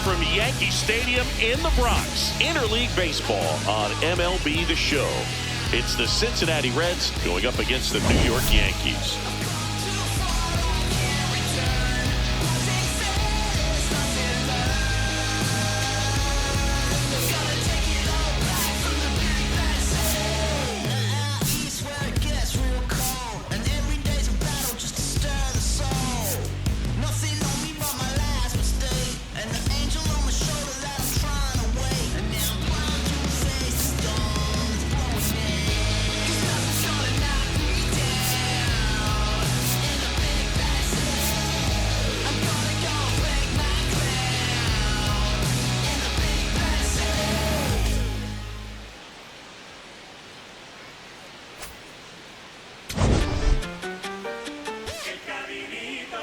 From Yankee Stadium in the Bronx, interleague baseball on MLB The Show. It's the Cincinnati Reds going up against the New York Yankees.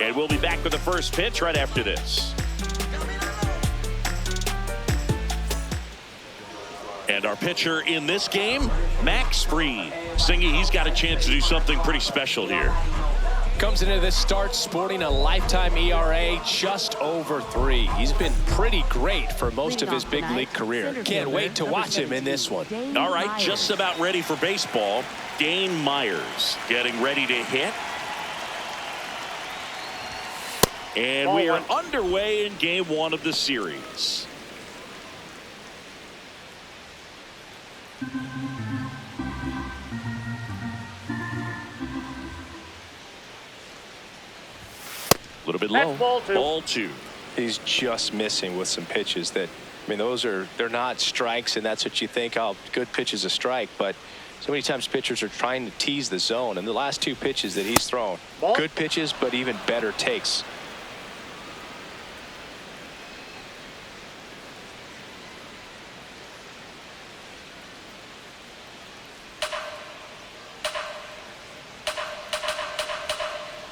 And we'll be back with the first pitch right after this. And our pitcher in this game, Max Fried. Singy, he's got a chance to do something pretty special here. Comes into this start sporting a lifetime ERA just over 3. He's been pretty great for most of his big league career. Can't wait to watch him in this one. All right, just about ready for baseball. Dane Myers getting ready to hit. And we are underway in game 1 of the series. A little bit low. Ball 2. He's just missing with some pitches that, I mean, they're not strikes, and that's what you think, oh, good pitch is a strike, but so many times pitchers are trying to tease the zone, and the last 2 pitches that he's thrown, good pitches, but even better takes.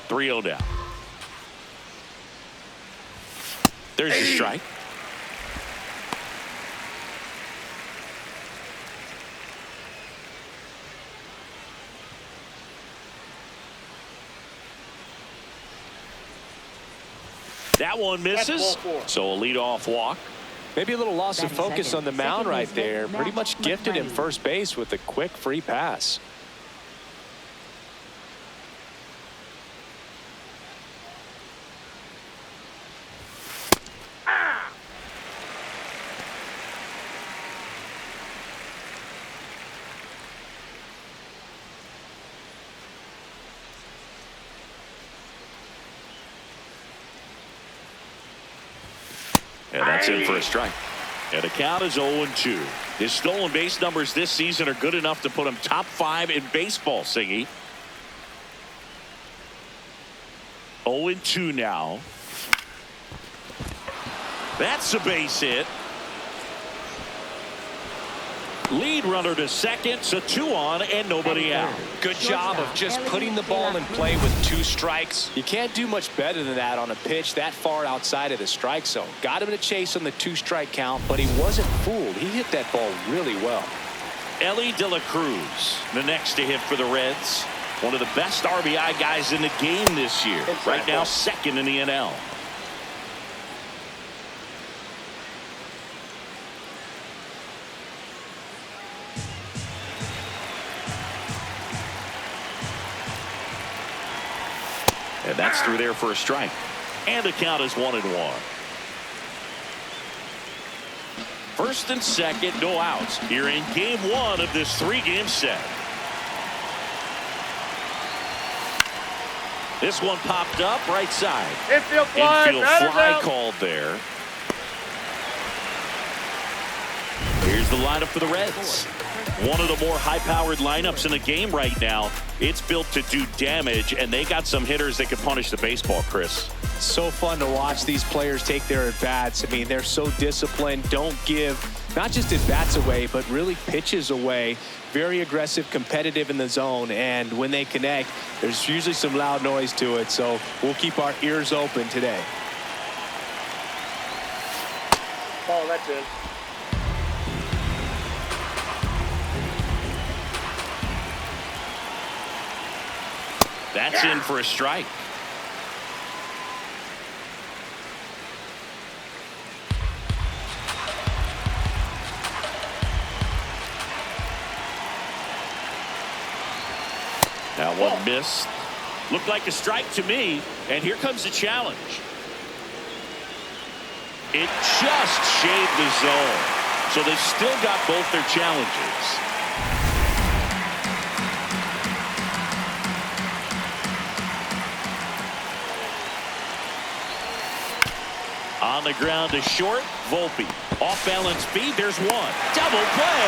Three-0 down. There's the strike. That one misses. So a leadoff walk. Maybe a little loss of focus on the mound right there. Pretty much gifted him first base with a quick free pass. And that's in for a strike. And the count is 0-2. His stolen base numbers this season are good enough to put him top 5 in baseball, Singy. 0-2 now. That's a base hit. Lead runner to second, so 2 on and nobody out. Good job of just putting the ball in play with 2 strikes. You can't do much better than that on a pitch that far outside of the strike zone. Got him to chase on the 2-strike count, but he wasn't fooled. He hit that ball really well. Elly De La Cruz, the next to hit for the Reds. One of the best RBI guys in the game this year. Right now, second in the NL. And that's through there for a strike. And the count is 1-1. First and second, no outs here in game 1 of this 3-game set. This one popped up right side. Infield fly called there. Here's the lineup for the Reds. One of the more high-powered lineups in the game right now. It's built to do damage, and they got some hitters that can punish the baseball, Chris. So fun to watch these players take their at-bats. I mean, they're so disciplined. Don't give not just at-bats away, but really pitches away. Very aggressive, competitive in the zone, and when they connect, there's usually some loud noise to it. So we'll keep our ears open today. ball, that's it. That's in for a strike. That one missed. Looked like a strike to me. And here comes the challenge. It just shaved the zone. So they still got both their challenges. On the ground to short. Volpe. Off balance feed. There's one. Double play.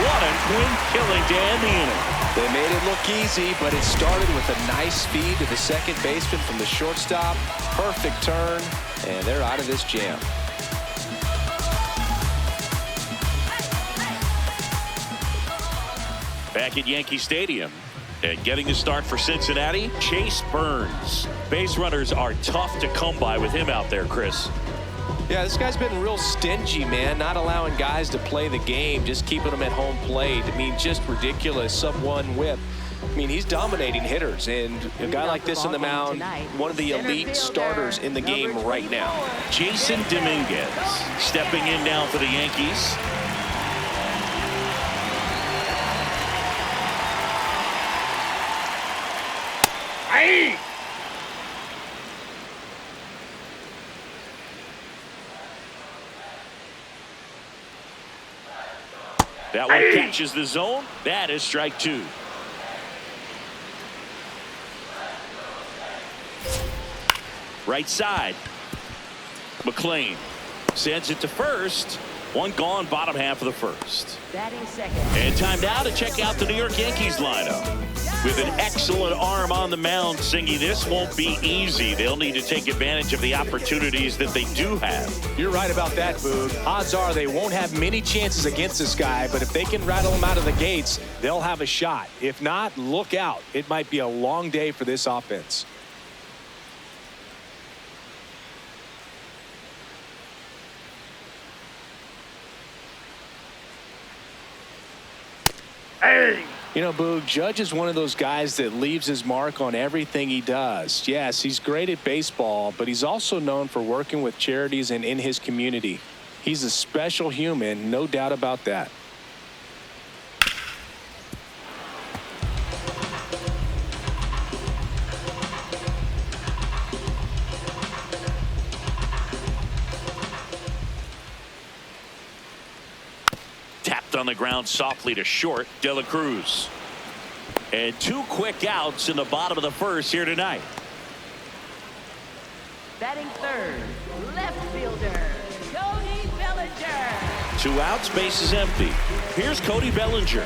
What a quick killing to end the inning. They made it look easy, but it started with a nice feed to the second baseman from the shortstop. Perfect turn, and they're out of this jam. Back at Yankee Stadium. And getting the start for Cincinnati, Chase Burns. Base runners are tough to come by with him out there, Chris. Yeah, this guy's been real stingy, man. Not allowing guys to play the game, just keeping them at home plate. I mean, just ridiculous. Sub-1 whip. I mean, he's dominating hitters, and a guy like this on the mound, one of the elite starters in the game right now. Jason Dominguez stepping in now for the Yankees. Hey! That one catches the zone. That is strike two. Right side. McLain sends it to first. One gone, bottom half of the first. Batting second. And time now to check out the New York Yankees lineup. With an excellent arm on the mound, Singy, this won't be easy. They'll need to take advantage of the opportunities that they do have. You're right about that, Boog. Odds are they won't have many chances against this guy, but if they can rattle him out of the gates, they'll have a shot. If not, look out. It might be a long day for this offense. Hey! You know, Boog, Judge is one of those guys that leaves his mark on everything he does. Yes, he's great at baseball, but he's also known for working with charities and in his community. He's a special human, no doubt about that. On the ground softly to short. De La Cruz. And two quick outs in the bottom of the first here tonight. Batting third, left fielder, Cody Bellinger. 2 outs, base is empty. Here's Cody Bellinger.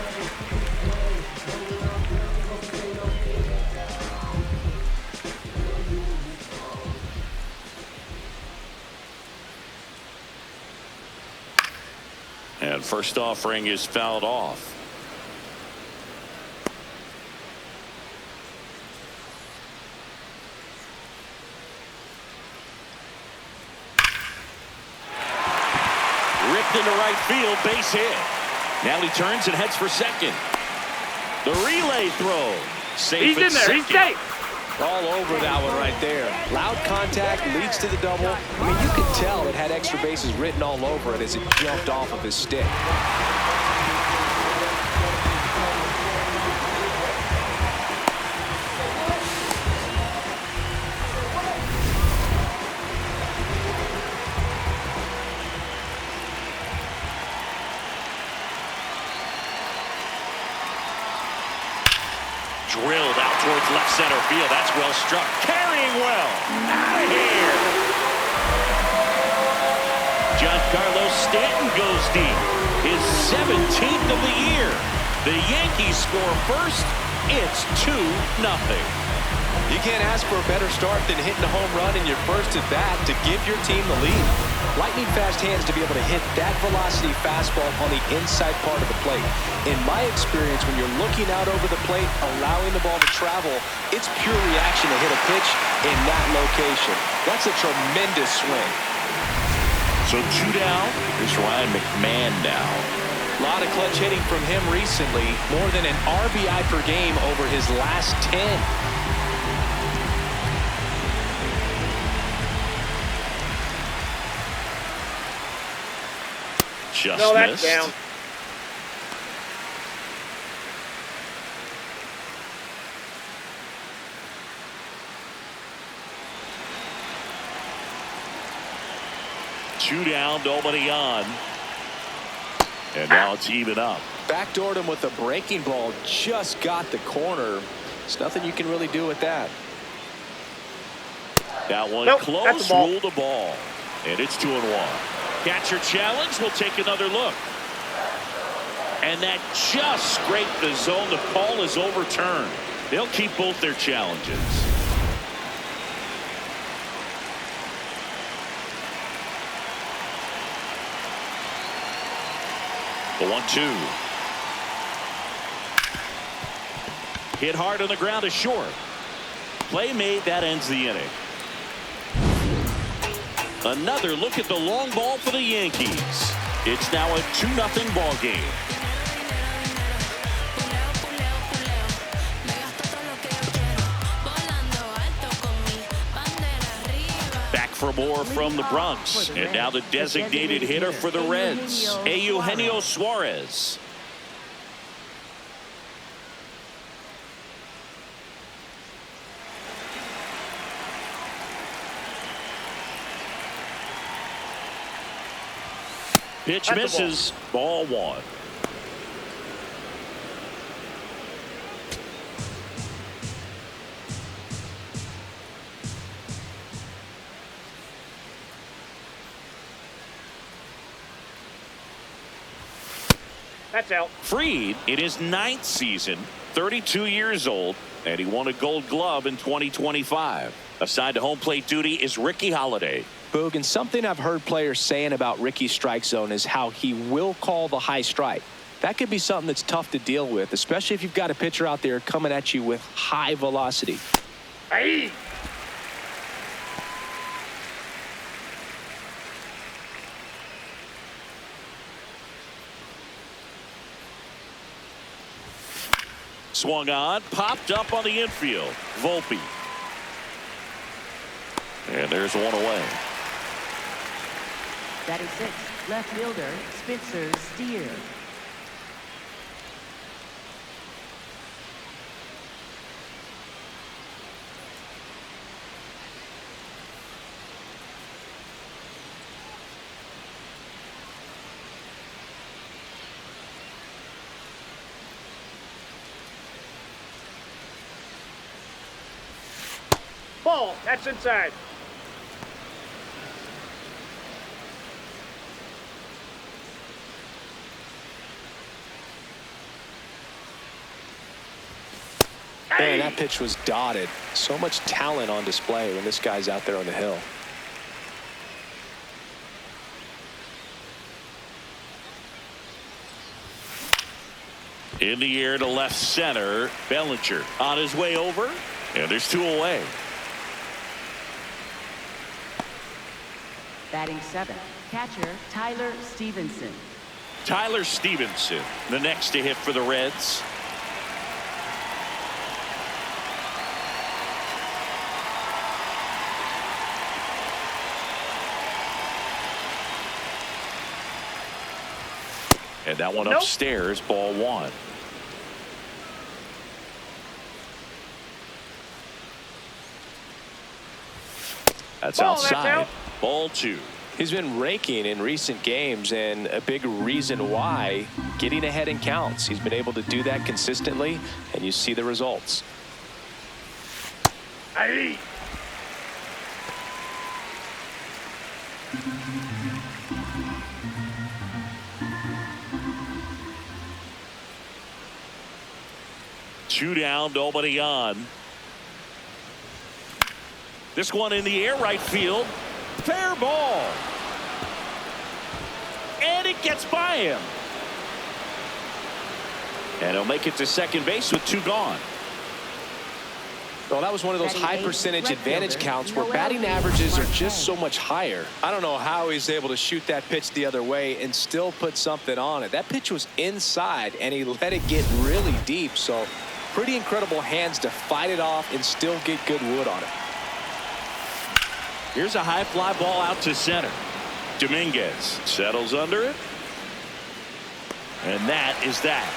And first offering is fouled off. Ripped into right field, base hit. Now he turns and heads for second. The relay throw. Safe. He's in there. He's safe. All over that one right there. Loud contact leads to the double. I mean, you could tell it had extra bases written all over it as it jumped off of his stick. Drilled out towards left center field. That's well struck. Carrying well. Out of here. Giancarlo Stanton goes deep. His 17th of the year. The Yankees score first. It's 2-0. You can't ask for a better start than hitting a home run in your first at bat to give your team the lead. Lightning fast hands to be able to hit that velocity fastball on the inside part of the plate. In my experience, when you're looking out over the plate, allowing the ball to travel, it's pure reaction to hit a pitch in that location. That's a tremendous swing. So 2 down. Here's Ryan McMahon now. A lot of clutch hitting from him recently. More than an RBI per game over his last 10. Just No, that's missed. down. Two down, nobody on. And now it's even up. Backdoored him with a breaking ball. Just got the corner. There's nothing you can really do with that. That one Nope, close, that's the ball. ruled the ball. And it's 2-1. Catcher challenge. We'll take another look. And that just scraped the zone. The call is overturned. They'll keep both their challenges. The 1-2. Hit hard on the ground is short. Play made. That ends the inning. Another look at the long ball for the Yankees. It's now a 2-0 ball game. Back for more from the Bronx. And now the designated hitter for the Reds, Eugenio Suarez. Pitch misses. Ball 1. That's out. Freed in his 9th season, 32 years old, and he won a Gold Glove in 2025. Assigned to home plate duty is Ricky Holliday. Boog, and something I've heard players saying about Ricky's strike zone is how he will call the high strike. That could be something that's tough to deal with, especially if you've got a pitcher out there coming at you with high velocity. Aye. Swung on, popped up on the infield. Volpe. And there's one away. Batting 6, left fielder, Spencer Steer. Ball. That's inside. Man, that pitch was dotted. So much talent on display when this guy's out there on the hill. In the air to left center. Bellinger on his way over. And there's 2 away. Batting 7, catcher Tyler Stephenson. Tyler Stephenson, the next to hit for the Reds. And that one upstairs, ball 1. That's outside. That's out. Ball 2. He's been raking in recent games, and a big reason why, getting ahead in counts. He's been able to do that consistently, and you see the results. Aye. Two down, nobody on. This one in the air, right field. Fair ball. And it gets by him. And he'll make it to second base with 2 gone. Well, that was one of those high percentage advantage counts where batting averages are just so much higher. I don't know how he's able to shoot that pitch the other way and still put something on it. That pitch was inside, and he let it get really deep. So pretty incredible hands to fight it off and still get good wood on it. Here's a high fly ball out to center. Dominguez settles under it. And that is that.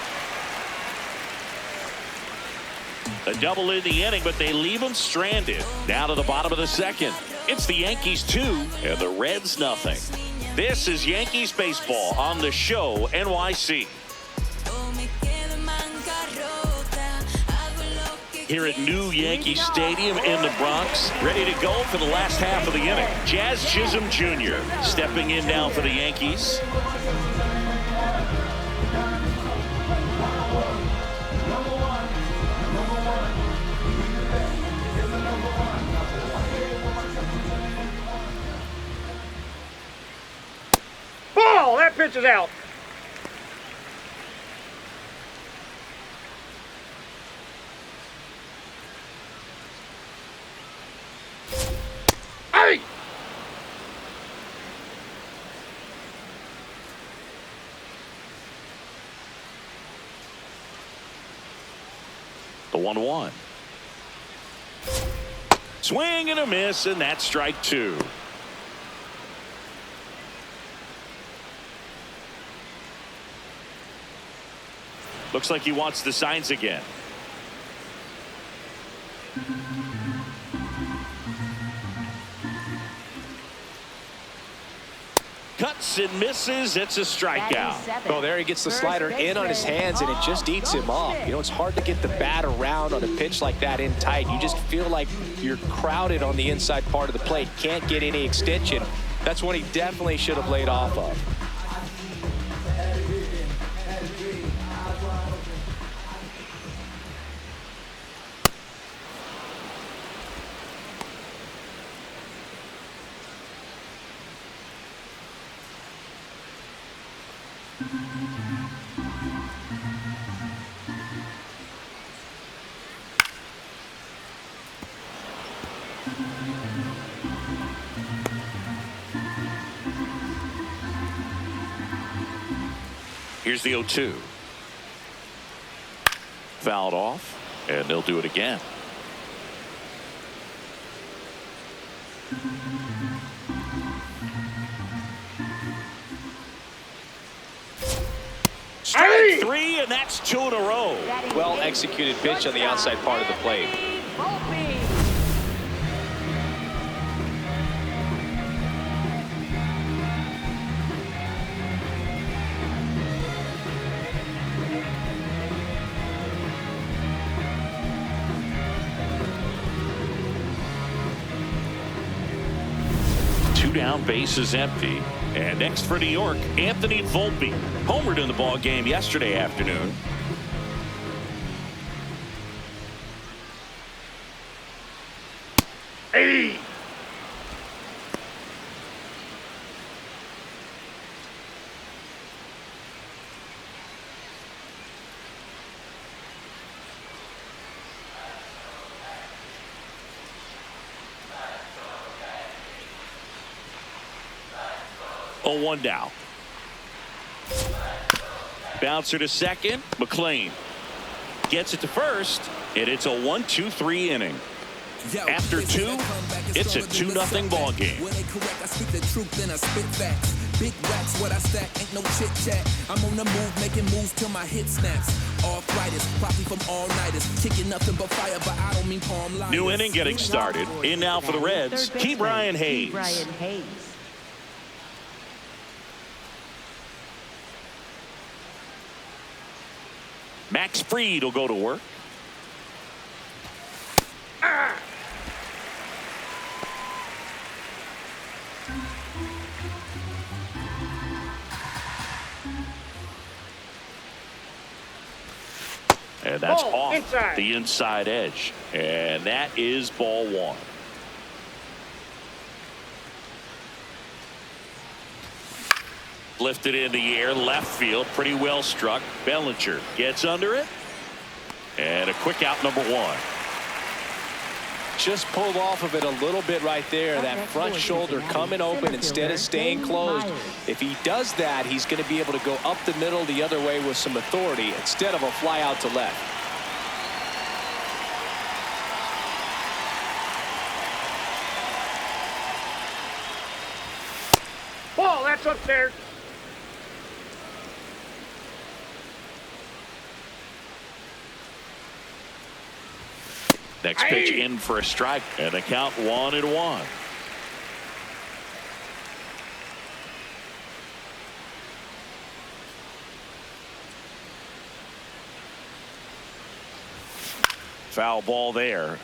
A double in the inning, but they leave him stranded. Now to the bottom of the second. It's the Yankees 2 and the Reds nothing. This is Yankees baseball on the show NYC. Here at New Yankee Stadium in the Bronx, ready to go for the last half of the inning. Jazz Chisholm Jr. stepping in now for the Yankees. Ball! That pitch is out. Hey! The 1-1. Swing and a miss, and that's strike 2. Looks like he wants the signs again. Cuts and misses. It's a strikeout. Oh, there he gets the slider in on his hands, and it just eats him off. You know, it's hard to get the bat around on a pitch like that in tight. You just feel like you're crowded on the inside part of the plate. Can't get any extension. That's one he definitely should have laid off of. Here's the 0-2. Fouled off, and they'll do it again. Strike 3, and that's 2 in a row. Well executed pitch on the outside part of the plate. Down, base is empty. And next for New York, Anthony Volpe. Homered in the ball game yesterday afternoon. Hey! Oh, 1 down. Bouncer to second. McLain gets it to first, and it's a 1-2-3 inning. After 2, it's a 2-0 ball game. Big racks, what I stack, ain't no chit chat. I'm on the move, making moves till my hit snaps. Arthritis, probably from all nighters. Kicking nothing but fire, but I don't mean palm liars. New inning getting started. In now for the Reds, Ke'Bryan Hayes. Max Fried will go to work. And that's off the inside edge. And that is ball 1. Lifted in the air, left field, pretty well struck. Bellinger gets under it. And a quick out, number 1. just pulled off of it a little bit right there. That front shoulder coming open instead of staying closed. If he does that, he's going to be able to go up the middle the other way with some authority instead of a fly out to left. Ball, that's upstairs. Next pitch in for a strike, and the count 1-1. Foul ball there.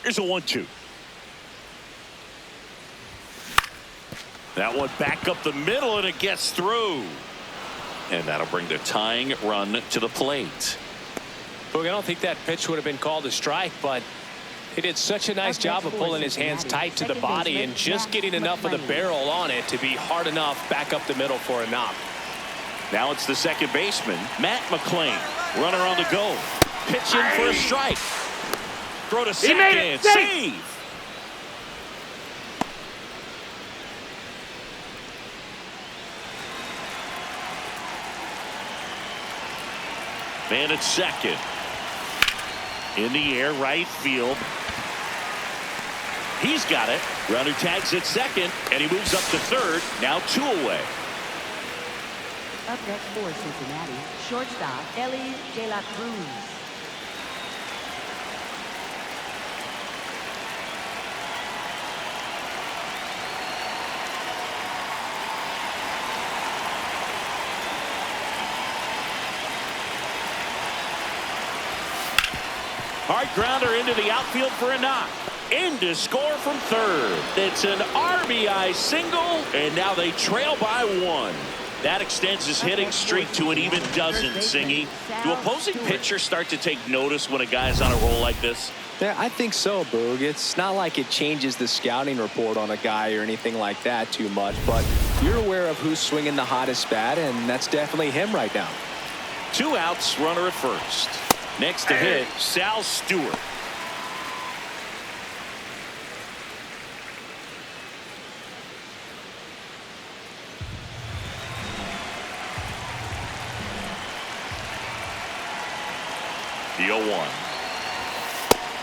Here's a 1-2. That one back up the middle, and it gets through. And that'll bring the tying run to the plate. Look, I don't think that pitch would have been called a strike, but he did such a nice job of pulling his hands tight to the body and just getting enough of the barrel on it to be hard enough back up the middle for a knock. Now it's the second baseman, Matt McLain. Runner on the go. Pitch in for a strike. Throw to second. Save. Man at second. In the air, right field. He's got it. Runner tags at second, and he moves up to third. Now 2 away. Up next for Cincinnati, shortstop Elly De La Cruz. Hard grounder into the outfield for a knock. In to score from third. It's an RBI single, and now they trail by 1. That extends his hitting streak to an even dozen, Singy. Do opposing pitchers start to take notice when a guy's on a roll like this? Yeah, I think so, Boog. It's not like it changes the scouting report on a guy or anything like that too much, but you're aware of who's swinging the hottest bat, and that's definitely him right now. 2 outs, runner at first. Next to hit, Sal Stewart. The 0-1.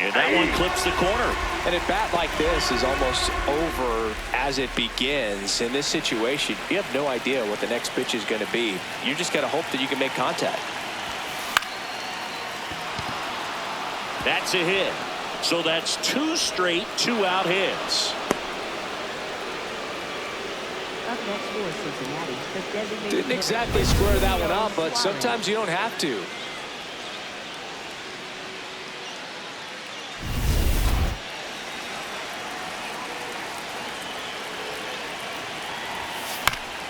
And that one clips the corner. And a bat like this is almost over as it begins. In this situation, you have no idea what the next pitch is going to be. You just got to hope that you can make contact. That's a hit. So that's 2 straight 2-out hits. Up next for Cincinnati, the designated Didn't exactly square that one up, but sometimes you don't have to.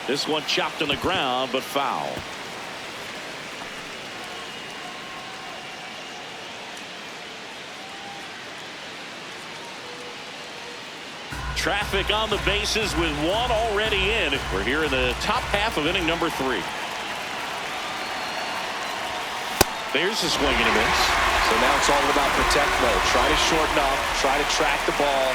This one chopped on the ground, but foul. Traffic on the bases with 1 already in. We're here in the top half of inning number 3. There's a swing and a miss. So now it's all about protect mode. Try to shorten up, try to track the ball,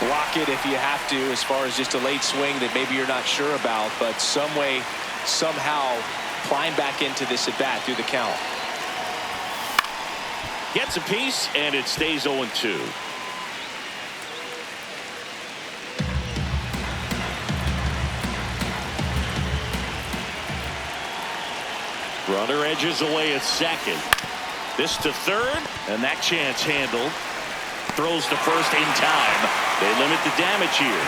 block it if you have to, as far as just a late swing that maybe you're not sure about, but some way, somehow climb back into this at bat through the count. Gets a piece, and it stays 0-2. Runner edges away at second. This to third, and that chance handled. Throws to first in time. They limit the damage here.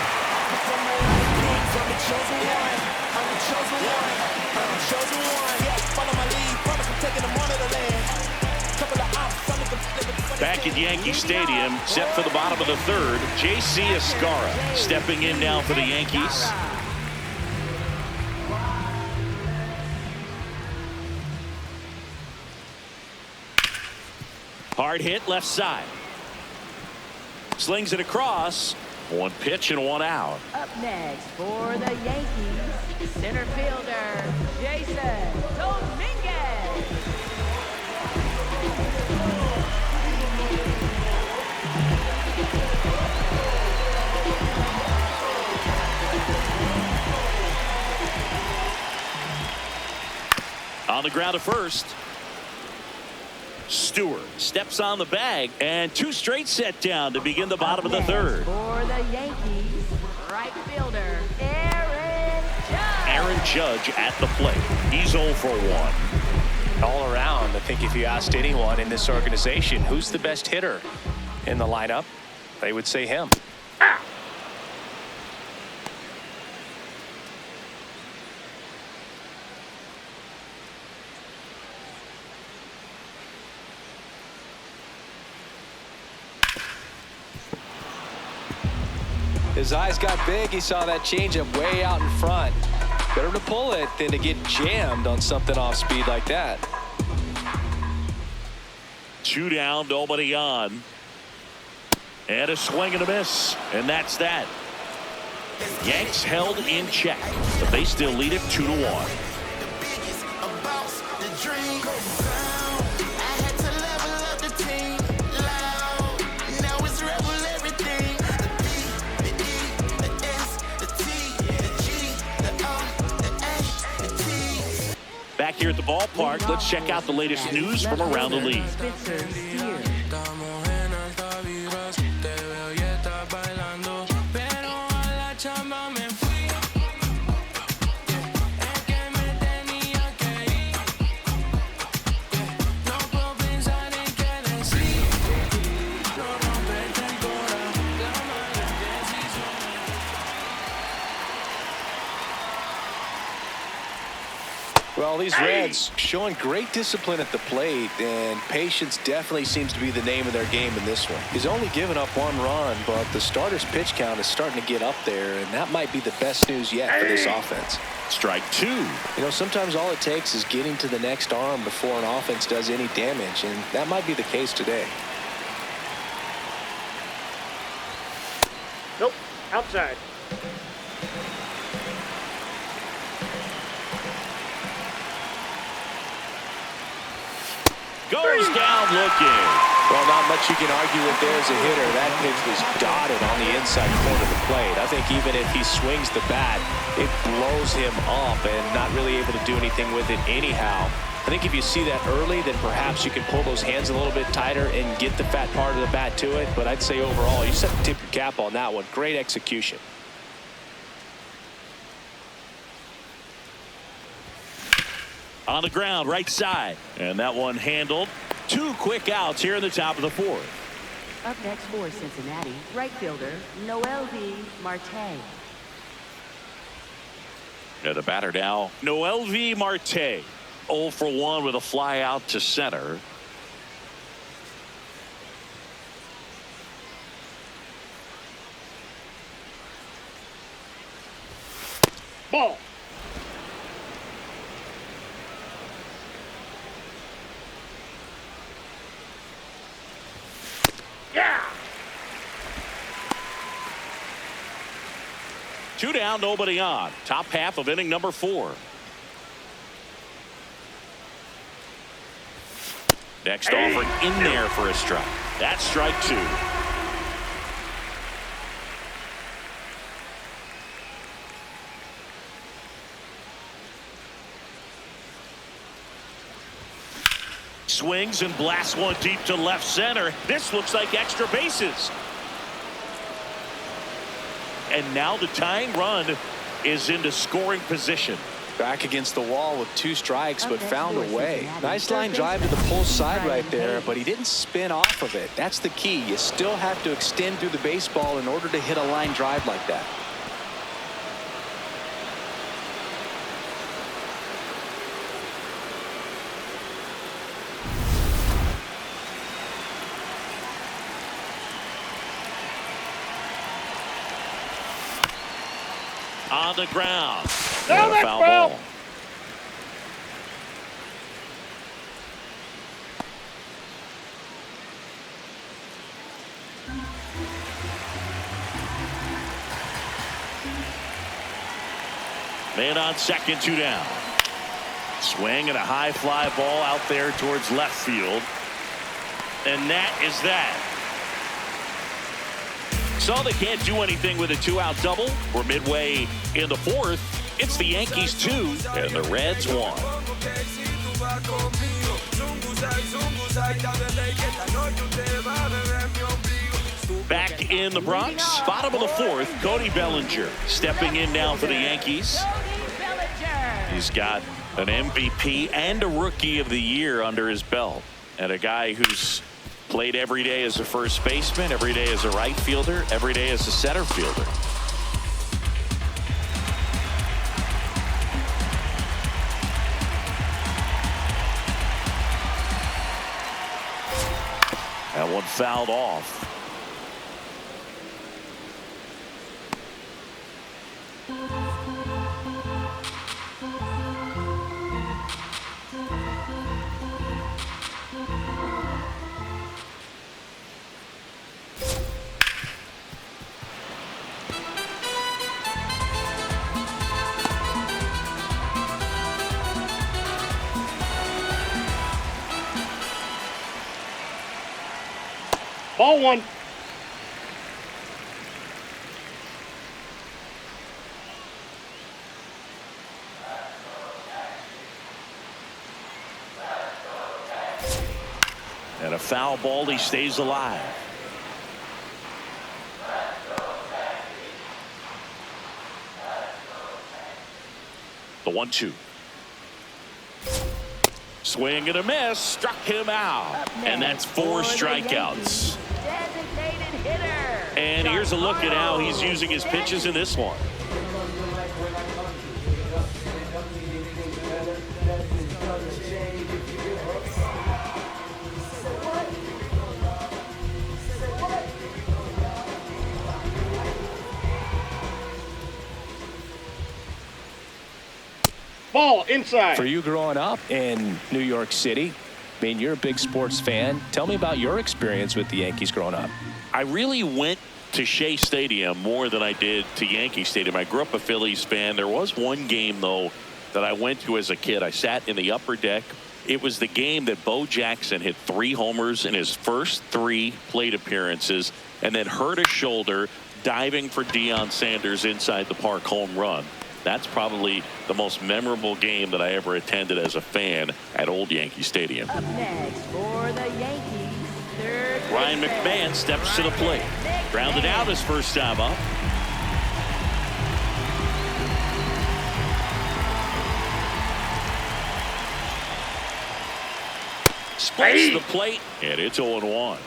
Back at Yankee Stadium, set for the bottom of the third, J.C. Escarra stepping in now for the Yankees. Hard hit left side. Slings it across. One pitch and one out. Up next for the Yankees, center fielder, Jason Dominguez. On the ground at first. Stewart steps on the bag, and two straight set down to begin the bottom of the third. For the Yankees, right fielder, Aaron Judge. Aaron Judge at the plate. He's 0 for 1. All around, I think if you asked anyone in this organization who's the best hitter in the lineup, they would say him. His eyes got big. He saw that changeup way out in front. Better to pull it than to get jammed on something off speed like that. 2 down, nobody on. And a swing and a miss. And that's that. Yanks held in check, but they still lead it 2-1. Back here at the ballpark, let's check out the latest news from around the league. Well, these Reds showing great discipline at the plate, and patience definitely seems to be the name of their game in this one. He's only given up 1 run, but the starter's pitch count is starting to get up there, and that might be the best news yet for this offense. Strike 2. You know, sometimes all it takes is getting to the next arm before an offense does any damage, and that might be the case today. Nope, outside. Goes down looking. Well, not much you can argue with there as a hitter. That pitch was dotted on the inside corner of the plate. I think even if he swings the bat, it blows him up and not really able to do anything with it anyhow. I think if you see that early, then perhaps you can pull those hands a little bit tighter and get the fat part of the bat to it. But I'd say overall, you just have to tip your cap on that one. Great execution. On the ground, right side. And that one handled. 2 quick outs here in the top of the 4th. Up next for Cincinnati, right fielder, Noelvi Marte. And the batter now, Noelvi Marte. 0 for 1 with a fly out to center. Ball. Yeah. 2 down, nobody on. Top half of inning number 4. Next offering in there for a strike. That's strike 2. Swings and blasts one deep to left center. This looks like extra bases. And now the tying run is into scoring position. Back against the wall with 2 strikes, but found a way. Nice line drive to the pull side right there, but he didn't spin off of it. That's the key. You still have to extend through the baseball in order to hit a line drive like that. On the ground. No, And a that's foul foul. ball. Man on second, 2 down. Swing and a high fly ball out there towards left field. And that is that. So they can't do anything with a 2-out double. We're midway in the 4th. It's the Yankees 2 and the Reds 1. Back in the Bronx, bottom of the 4th, Cody Bellinger stepping in now for the Yankees. He's got an MVP and a Rookie of the Year under his belt, and a guy who's played every day as a first baseman, every day as a right fielder, every day as a center fielder. That one fouled off. Ball 1. And a foul ball, he stays alive. The 1-2. Swing and a miss, struck him out. And that's 4 strikeouts. Designated hitter. And here's a look at how he's using his pitches in this one. Ball inside. For you growing up in New York City, I mean, you're a big sports fan. Tell me about your experience with the Yankees growing up. I really went to Shea Stadium more than I did to Yankee Stadium. I grew up a Phillies fan. There was one game, though, that I went to as a kid. I sat in the upper deck. It was the game that Bo Jackson hit 3 homers in his first 3 plate appearances and then hurt his shoulder diving for Deion Sanders' inside the park home run. That's probably the most memorable game that I ever attended as a fan at Old Yankee Stadium. Up next for the Yankees, third Ryan baseman, McMahon steps to the plate. Grounded out his first time up. Splits the plate, and it's 0-1.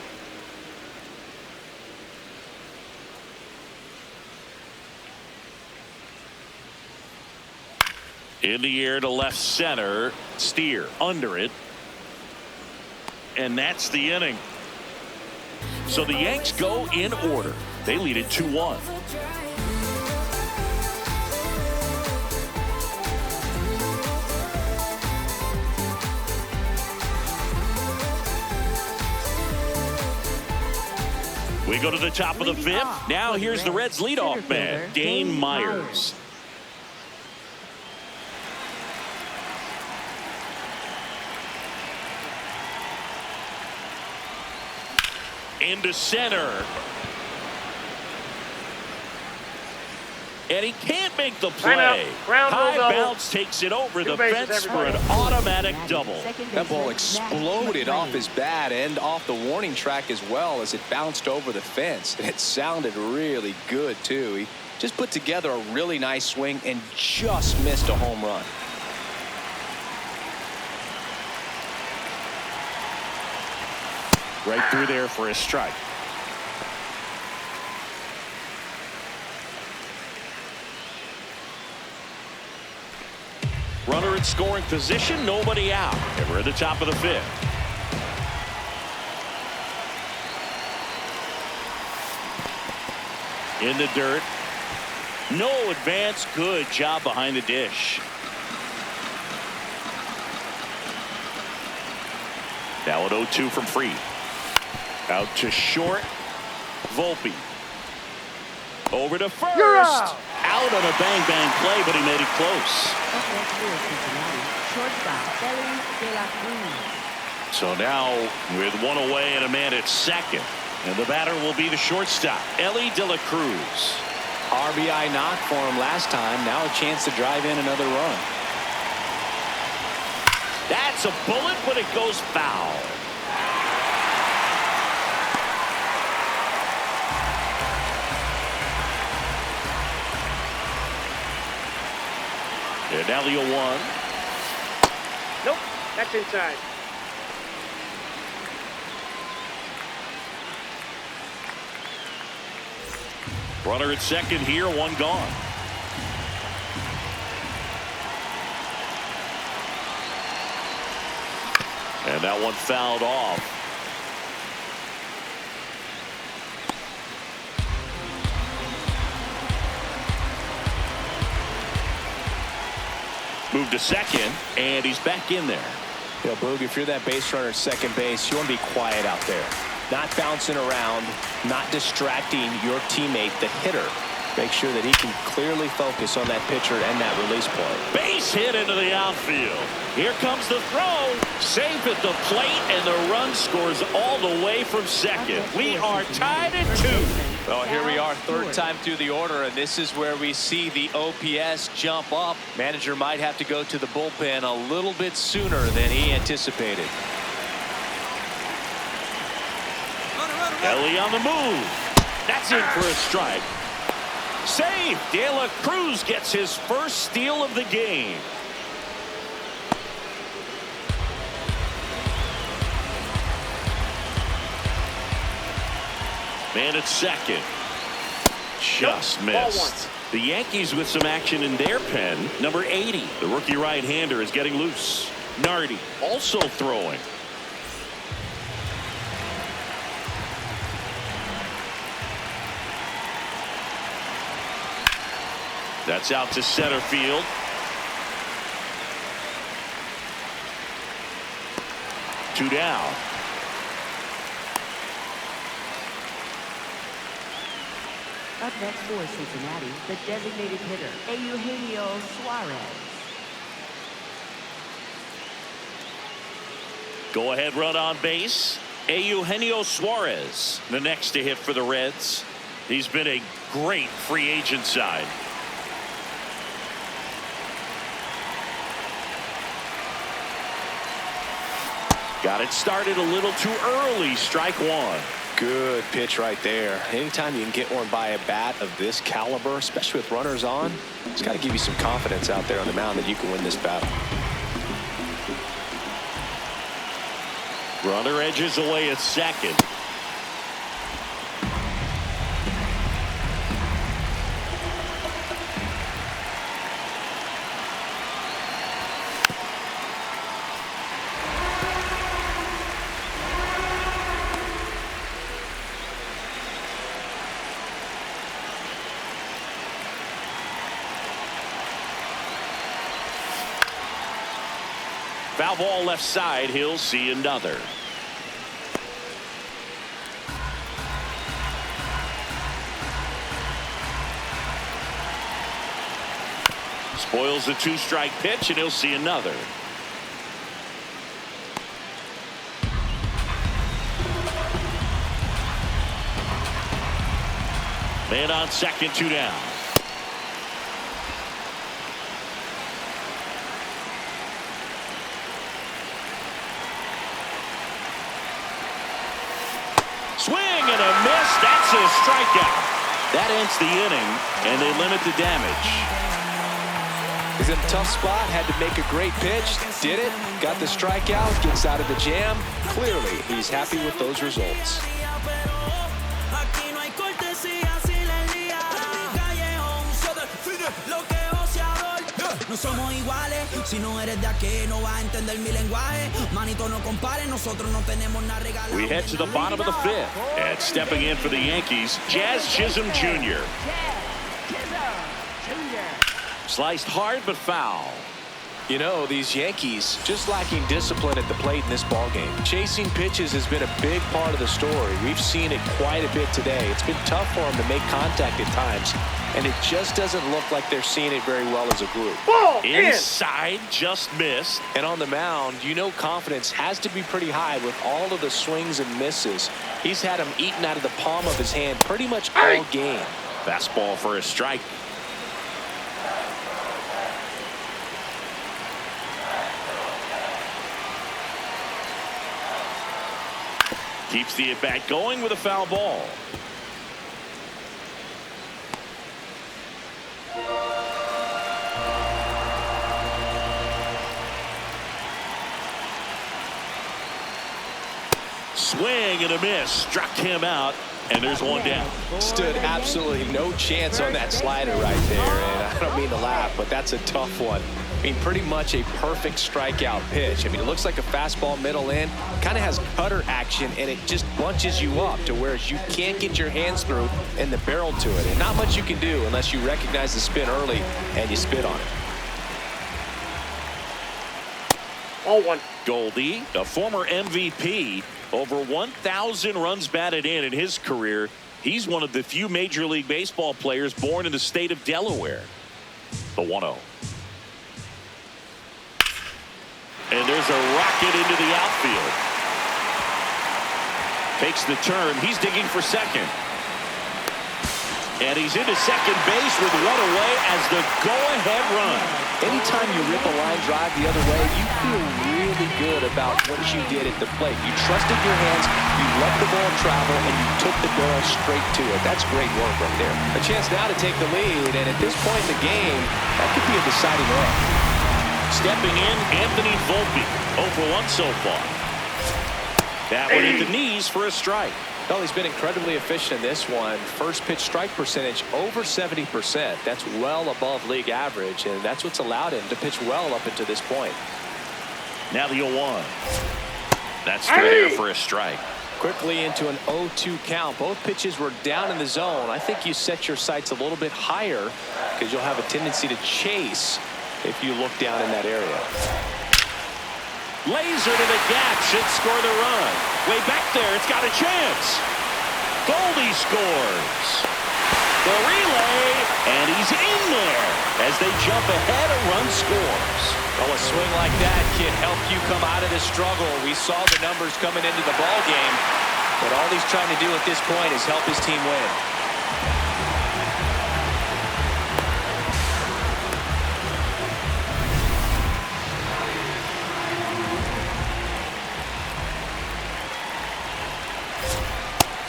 In the air to left center. Steer under it. And that's the inning. So the Yanks go in order. They lead it 2-1. We go to the top of the 5th. Now here's the Reds leadoff man, Dane Myers. Into center. And he can't make the play. High bounce takes it over the fence for an automatic double. That ball exploded off his bat and off the warning track as well as it bounced over the fence. And it sounded really good, too. He just put together a really nice swing and just missed a home run. Right through there for a strike. Runner in scoring position, nobody out. And we're at the top of the 5th. In the dirt. No advance. Good job behind the dish. Now at 0-2 from Fried. Out to short. Volpe. Over to first. Out on a bang-bang play, but he made it close. Up next for Cincinnati, shortstop Elly De La Cruz. So now with one away and a man at second. And the batter will be the shortstop, Elly De La Cruz. RBI knock for him last time. Now a chance to drive in another run. That's a bullet, but it goes foul. And now the 0-1. Nope, that's inside. Runner at second here, one gone. And that one fouled off. Move to second, and he's back in there. You know, Boog, if you're that base runner at second base, you want to be quiet out there. Not bouncing around, not distracting your teammate, the hitter. Make sure that he can clearly focus on that pitcher and that release point. Base hit into the outfield. Here comes the throw. Safe at the plate, and the run scores all the way from second. We are tied at 2. Well, here we are, third time through the order, and this is where we see the OPS jump up. Manager might have to go to the bullpen a little bit sooner than he anticipated. Elly on the move. That's in for a strike. Save. De La Cruz gets his first steal of the game. Man at second. Just missed. The Yankees with some action in their pen. Number 80, the rookie right-hander, is getting loose. Nardi also throwing. That's out to center field. Two down. Up next for Cincinnati, the designated hitter, Eugenio Suarez. Go ahead run on base. Eugenio Suarez, the next to hit for the Reds. He's been a great free agent side. Got it started a little too early. Strike one. Good pitch right there. Anytime you can get one by a bat of this caliber, especially with runners on, it's got to give you some confidence out there on the mound that you can win this battle. Runner edges away at second. Foul ball left side. He'll see another. Spoils the two-strike pitch, and he'll see another. Man on second, two down. Swing and a miss. That's a strikeout. That ends the inning, and they limit the damage. He's in a tough spot, had to make a great pitch, did it, got the strikeout, gets out of the jam. Clearly, he's happy with those results. No somos iguales, si no eres de aquí no vas a entender mi lenguaje. Manito no compare, nosotros no tenemos nada regalado. We head to the bottom of the fifth, and stepping in for the Yankees, Jazz Chisholm Jr. Sliced hard but foul. You know, these Yankees just lacking discipline at the plate in this ballgame. Chasing pitches has been a big part of the story. We've seen it quite a bit today. It's been tough for them to make contact at times, and it just doesn't look like they're seeing it very well as a group. Ball Inside, just missed. And on the mound, you know confidence has to be pretty high with all of the swings and misses. He's had them eaten out of the palm of his hand pretty much all game. Fastball for a strike. Keeps the at-bat going with a foul ball. Swing and a miss. Struck him out, and there's one down. Stood absolutely no chance on that slider right there, and I don't mean to laugh, but that's a tough one. I mean, pretty much a perfect strikeout pitch. I mean, it looks like a fastball middle in, kind of has cutter action, and it just bunches you up to where you can't get your hands through and the barrel to it. And not much you can do unless you recognize the spin early and you spit on it. All one. Goldie, a former MVP, over 1,000 runs batted in his career. He's one of the few Major League Baseball players born in the state of Delaware. The 1-0. And there's a rocket into the outfield. Takes the turn. He's digging for second. And he's into second base with one away as the go-ahead run. Anytime you rip a line drive the other way, you feel really good about what you did at the plate. You trusted your hands, you let the ball travel, and you took the barrel straight to it. That's great work right there. A chance now to take the lead, and at this point in the game, that could be a deciding run. Stepping in, Anthony Volpe. 0 for 1 so far. That one at the knees for a strike. Well, he's been incredibly efficient in this one. First pitch strike percentage over 70%. That's well above league average, and that's what's allowed him to pitch well up until this point. Now the 0-1. That's there for a strike. Quickly into an 0-2 count. Both pitches were down in the zone. I think you set your sights a little bit higher because you'll have a tendency to chase if you look down in that area. Laser to the gap, should score the run. Way back there, it's got a chance. Goldie scores. The relay, and he's in there as they jump ahead. A run scores. Well, a swing like that can help you come out of the struggle. We saw the numbers coming into the ball game, but all he's trying to do at this point is help his team win.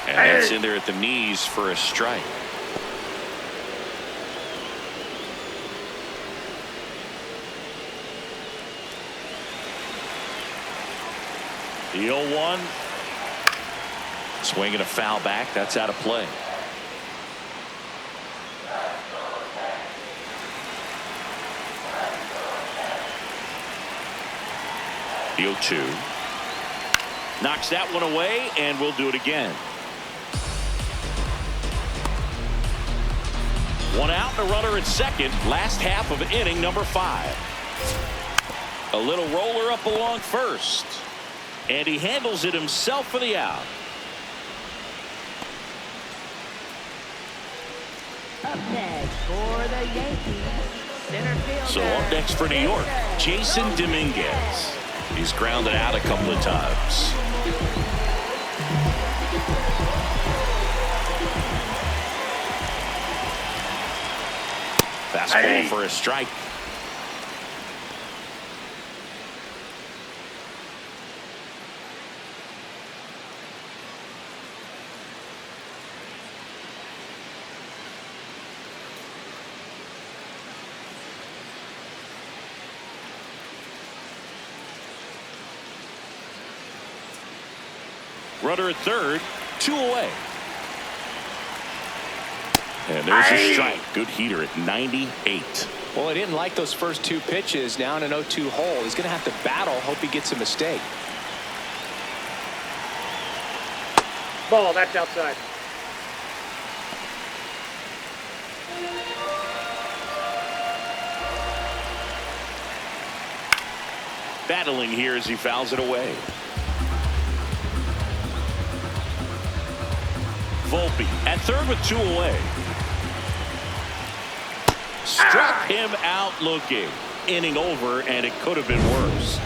And that's in there at the knees for a strike. The 0-1. Swinging a foul back. That's out of play. The 0-2. Knocks that one away, and we'll do it again. One out and a runner at second. Last half of inning number 5. A little roller up along first. And he handles it himself for the out. Up next for the Yankees, center fielder. So up next for New York, Jason Dominguez. He's grounded out a couple of times. Fastball for a strike. Runner at third, 2 away. And there's a strike. Good heater at 98. Well, he didn't like those first 2 pitches. Now in an 0-2 hole, he's going to have to battle. Hope he gets a mistake. Ball, that's outside. battling here as he fouls it away. Volpe at third with 2 away. Struck him out looking. Inning over, and it could have been worse.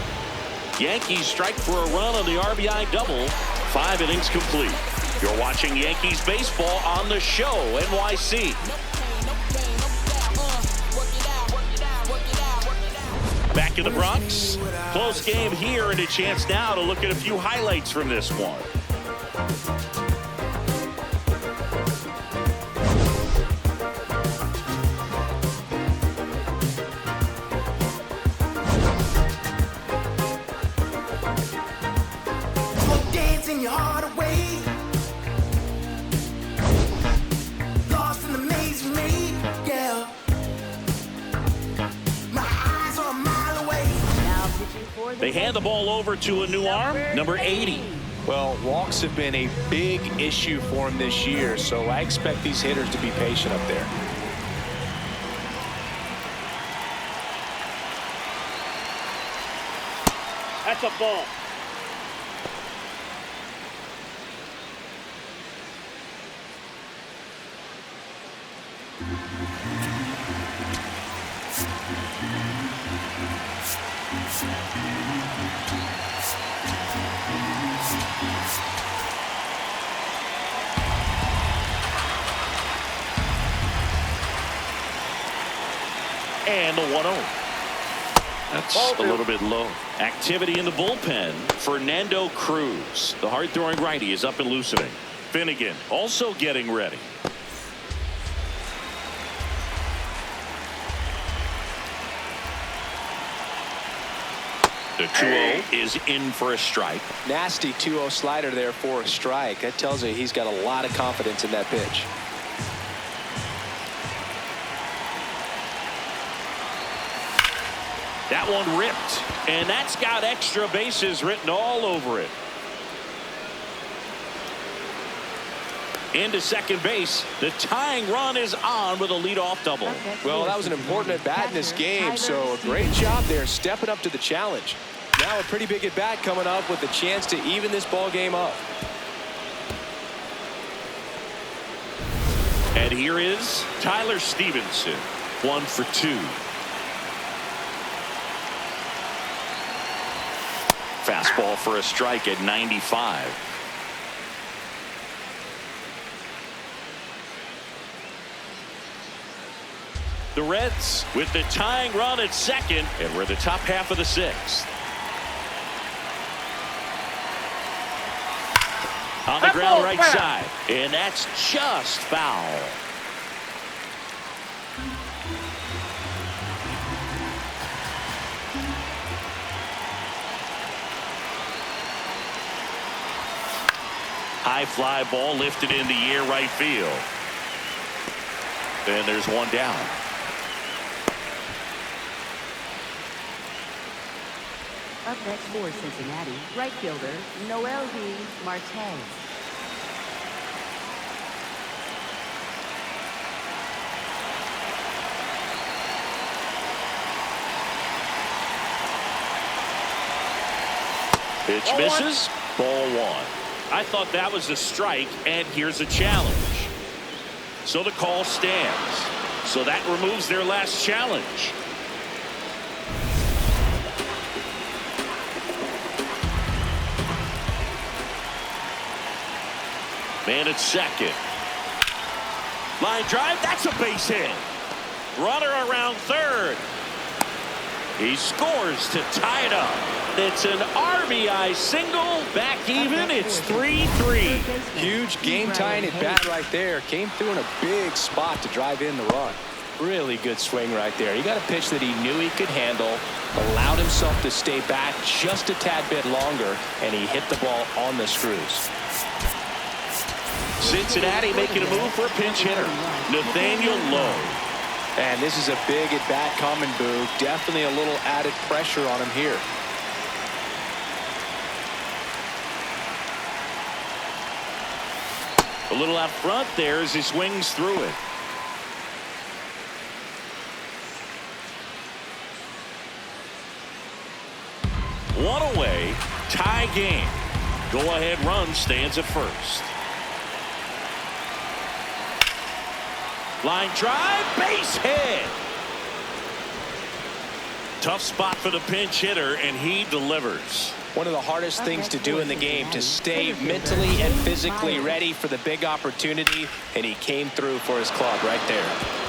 Yankees strike for a run on the RBI double. 5 innings complete. You're watching Yankees baseball on the show, NYC. Back in the Bronx. Close game here, and a chance now to look at a few highlights from this one. They hand the ball over to a new arm, number 80. Well, walks have been a big issue for him this year, so I expect these hitters to be patient up there. That's a ball. And the 1-0. That's a little bit low. Activity in the bullpen. Fernando Cruz, the hard-throwing righty, is up and loosening. Finnegan also getting ready. The 2-0 is in for a strike. Nasty 2-0 slider there for a strike. That tells you he's got a lot of confidence in that pitch. That one ripped, and that's got extra bases written all over it. Into second base. The tying run is on with a leadoff double. Well, that was an important at-bat in this game, so a great job there stepping up to the challenge. Now a pretty big at-bat coming up with a chance to even this ball game up. And here is Tyler Stephenson, 1 for 2. Fastball for a strike at 95. The Reds with the tying run at second, and we're the top half of the 6th. On the ground right side, and that's just foul. High fly ball lifted in the air right field. And there's one down. Up next for Cincinnati, right fielder Noelvi Marte. Pitch misses. Ball 1. I thought that was a strike, and here's a challenge. So the call stands. So that removes their last challenge. Man at second. Line drive, that's a base hit. Runner around third. He scores to tie it up. It's an RBI single. Back even. It's 3-3. Huge game-tying at bat right there. Came through in a big spot to drive in the run. Really good swing right there. He got a pitch that he knew he could handle, allowed himself to stay back just a tad bit longer, and he hit the ball on the screws. Cincinnati making a move for a pinch hitter, Nathaniel Lowe. And this is a big at-bat coming, Boo. Definitely a little added pressure on him here. A little out front there as he swings through it. Tie game. Go-ahead run stands at first. Line drive, base hit. Tough spot for the pinch hitter, and he delivers. One of the hardest things to do in the game, to stay mentally and physically ready for the big opportunity, and he came through for his club right there.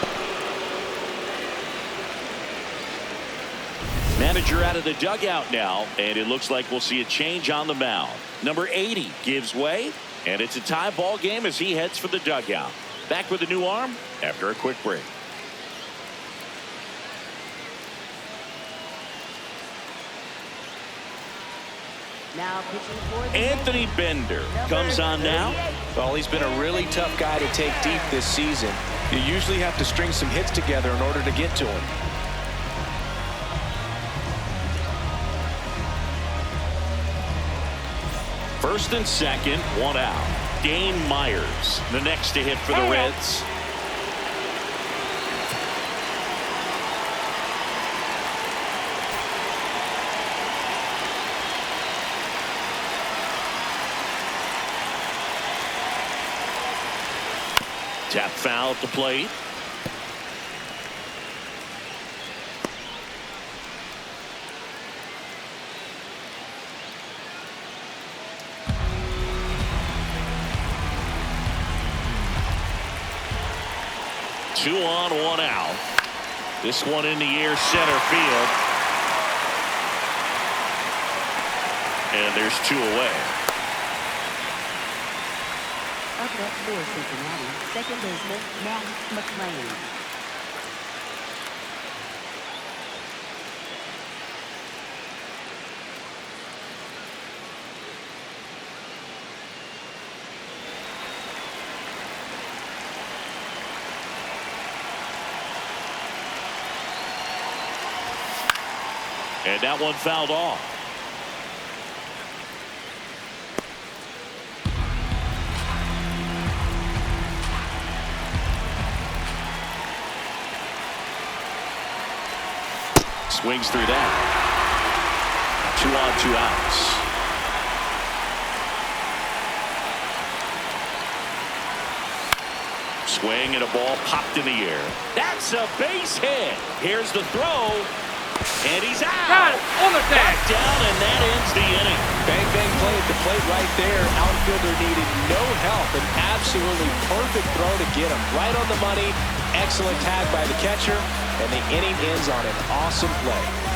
Manager out of the dugout now, and it looks like we'll see a change on the mound. Number 80 gives way, and it's a tie ball game as he heads for the dugout. Back with a new arm after a quick break. Now pitching for the Anthony Yankees. Bender comes on now. Well, he's been a really tough guy to take deep this season. You usually have to string some hits together in order to get to him. First and second, one out. Dane Myers, the next to hit for the Reds. Tap foul at the plate. Two on, one out. This one in the air, center field. And there's two away. Up next for Cincinnati, second baseman Matt McLain. And that one fouled off. Swings through that. 2 on, 2 outs. Swing and a ball popped in the air. That's a base hit. Here's the throw. And he's out. Got it. On the tag. Back down, and that ends the inning. Bang, bang play at the plate right there. Outfielder needed no help. An absolutely perfect throw to get him right on the money. Excellent tag by the catcher. And the inning ends on an awesome play.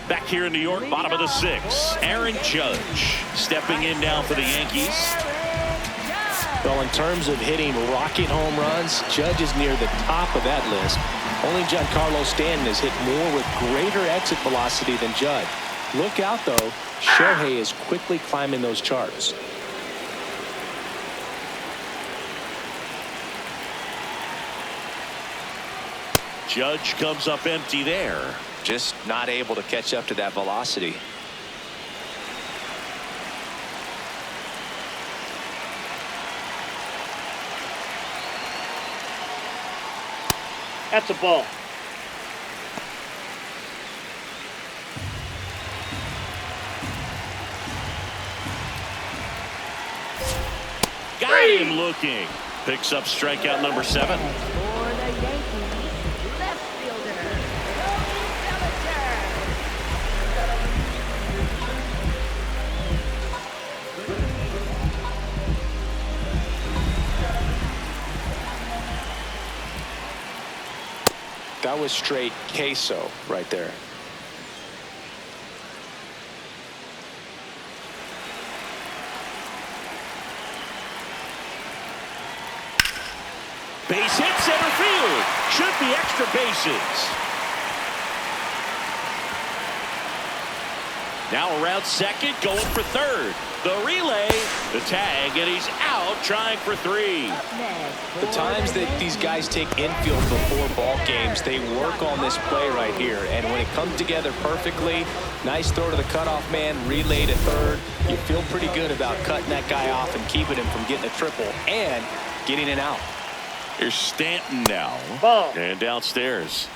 Back here in New York, bottom of the 6th. Aaron Judge stepping in now for the Yankees. Well, in terms of hitting rocket home runs, Judge is near the top of that list. Only Giancarlo Stanton has hit more with greater exit velocity than Judge. Look out, though. Shohei is quickly climbing those charts. Judge comes up empty there. Just not able to catch up to that velocity. That's a ball. Got him looking. Picks up strikeout number 7. For the Yankees, left fielder, Noelvi That was straight queso right there. Base hit, center field. Should be extra bases. Now around second, going for third. The relay, the tag, and he's out trying for 3. The times that these guys take infield before ball games, they work on this play right here. And when it comes together perfectly, nice throw to the cutoff man, relay to third. You feel pretty good about cutting that guy off and keeping him from getting a triple and getting it out. Here's Stanton now. Ball. And downstairs.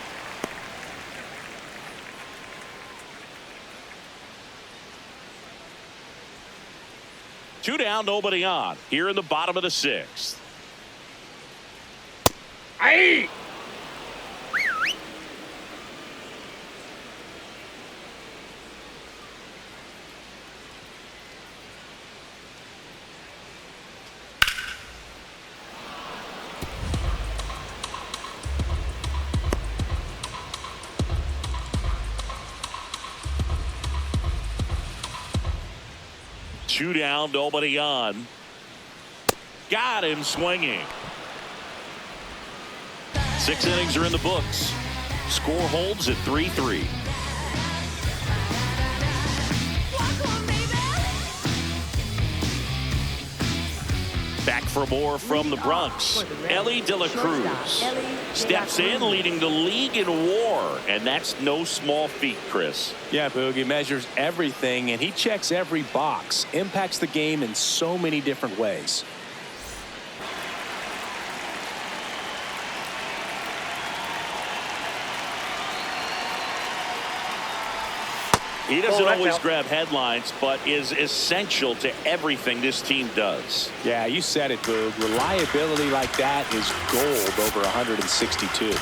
Two down, nobody on. Here in the bottom of the 6th. Aye. Two down, nobody on. Got him swinging. 6 innings are in the books. Score holds at 3-3. Back for more from the Bronx. Elly De La Cruz steps in, leading the league in WAR, and that's no small feat, Chris. Yeah, Boog, he measures everything, and he checks every box. Impacts the game in so many different ways. He doesn't always grab headlines, but is essential to everything this team does. Yeah, you said it, Boog. Reliability like that is gold over 162.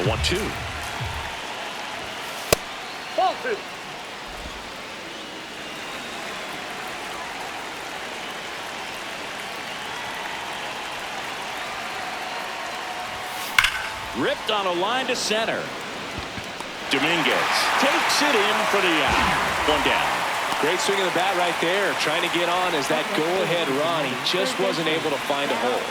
The 1-2. Ball 2. Ripped on a line to center. Dominguez takes it in for the out. 1 down. Great swing of the bat right there. Trying to get on as that go-ahead run. He just wasn't able to find a hole.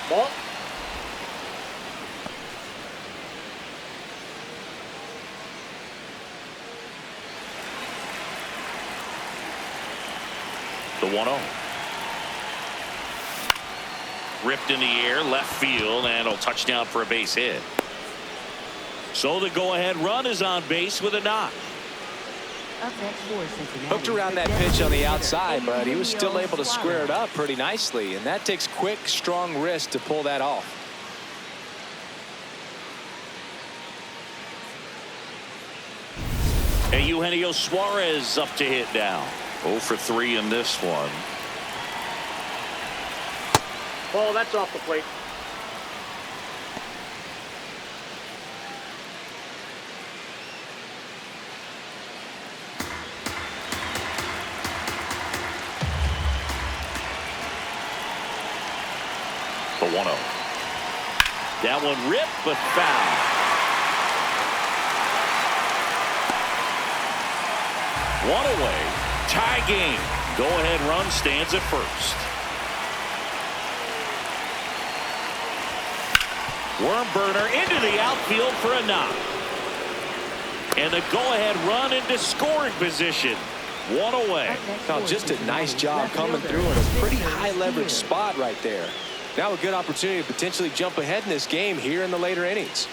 Ball. The 1-0. Ripped in the air, left field, and a touchdown for a base hit. So the go-ahead run is on base with a knock. Hooked around that pitch on the outside, but he was still able to square it up pretty nicely, and that takes quick, strong wrist to pull that off. And Eugenio Suarez up to hit now. 0 for 3 in this one. Ball, that's off the plate. The 1-0. That one ripped, but foul. One away. Tie game. Go-ahead run stands at first. Worm burner into the outfield for a knock. And the go-ahead run into scoring position. One away. Now, just a nice job coming through in a pretty high leverage spot right there. Now a good opportunity to potentially jump ahead in this game here in the later innings.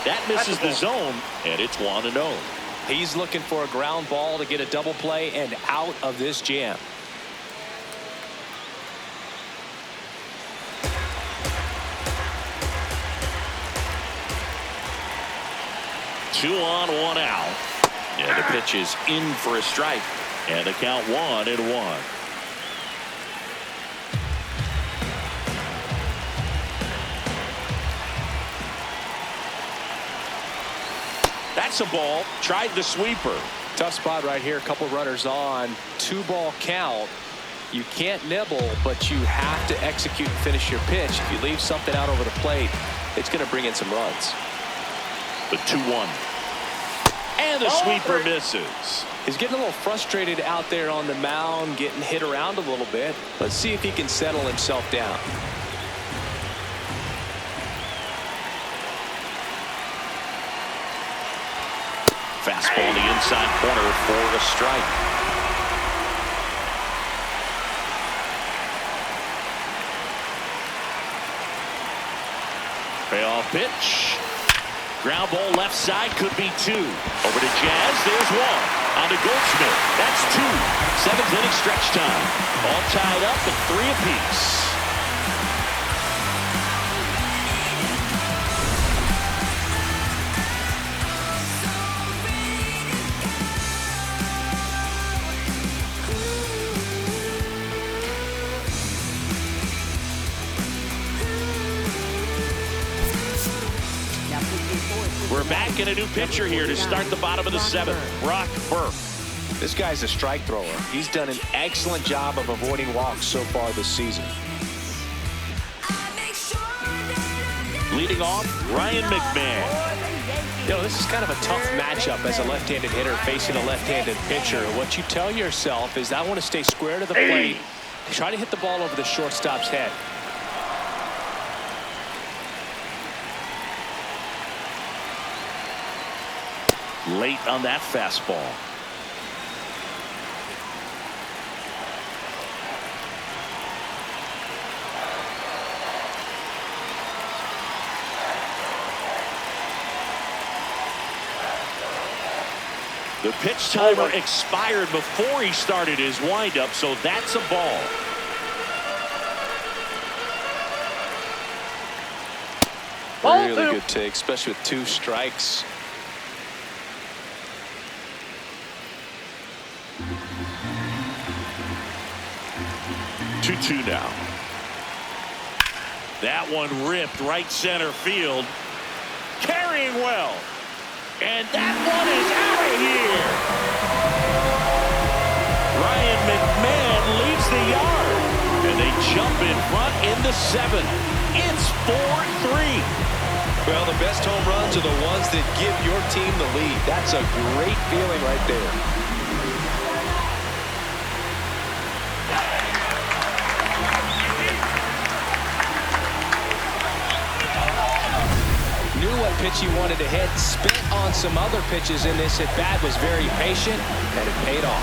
That misses the zone, and it's 1-0. He's looking for a ground ball to get a double play and out of this jam. 2 on, 1 out. Yeah, the pitch is in for a strike. And the count 1-1. That's a ball. Tried the sweeper. Tough spot right here. A couple runners on. 2-ball count. You can't nibble, but you have to execute and finish your pitch. If you leave something out over the plate, it's going to bring in some runs. The 2-1. And the sweeper misses. He's getting a little frustrated out there on the mound, getting hit around a little bit. Let's see if he can settle himself down. Fastball in the inside corner for a strike. Payoff pitch. Ground ball left side, could be 2. Over to Jazz, there's 1. On to Goldschmidt, that's 2. 7th inning stretch time. All tied up at 3 apiece. We're back in a new pitcher here to start the bottom of the 7th. Brock Burke. This guy's a strike thrower. He's done an excellent job of avoiding walks so far this season. Leading off, Ryan McMahon. You know, this is kind of a tough matchup as a left-handed hitter facing a left-handed pitcher. What you tell yourself is, I want to stay square to the plate, try to hit the ball over the shortstop's head. Late on that fastball. The pitch timer expired before he started his windup, so that's a ball. Really good take, especially with 2 strikes. Two now. That one ripped right center field. Carrying well. And that one is out of here. Ryan McMahon leaves the yard. And they jump in front in the 7th. It's 4-3. Well, the best home runs are the ones that give your team the lead. That's a great feeling right there. Knew what pitch he wanted to hit, spent on some other pitches in this at bat, was very patient, and it paid off.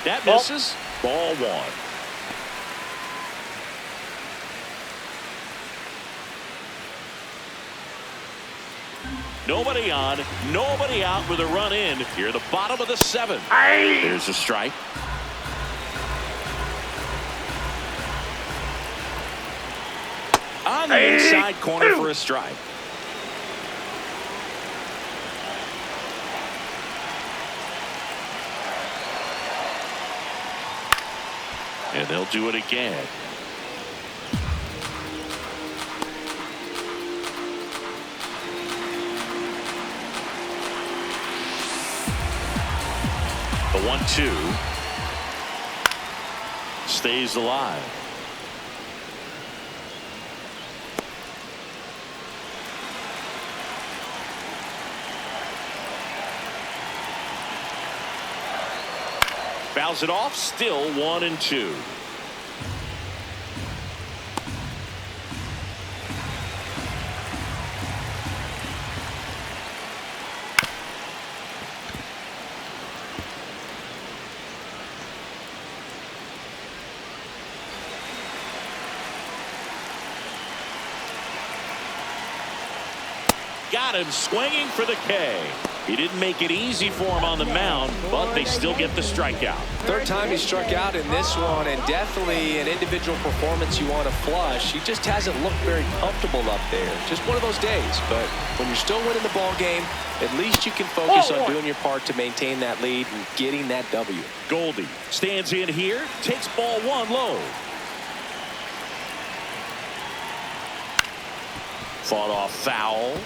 That misses. Ball 1. Nobody on, nobody out with a run in here at the bottom of the 7th. There's a strike. On the inside corner for a strike. And they'll do it again. The 1-2 stays alive. Fouls it off, still 1-2. Got him swinging for the K. He didn't make it easy for him on the mound, but they still get the strikeout. Third time he struck out in this one, and definitely an individual performance you want to flush. He just hasn't looked very comfortable up there. Just one of those days. But when you're still winning the ball game, at least you can focus on doing your part to maintain that lead and getting that W. Goldie stands in here, takes ball one low. Fought off foul.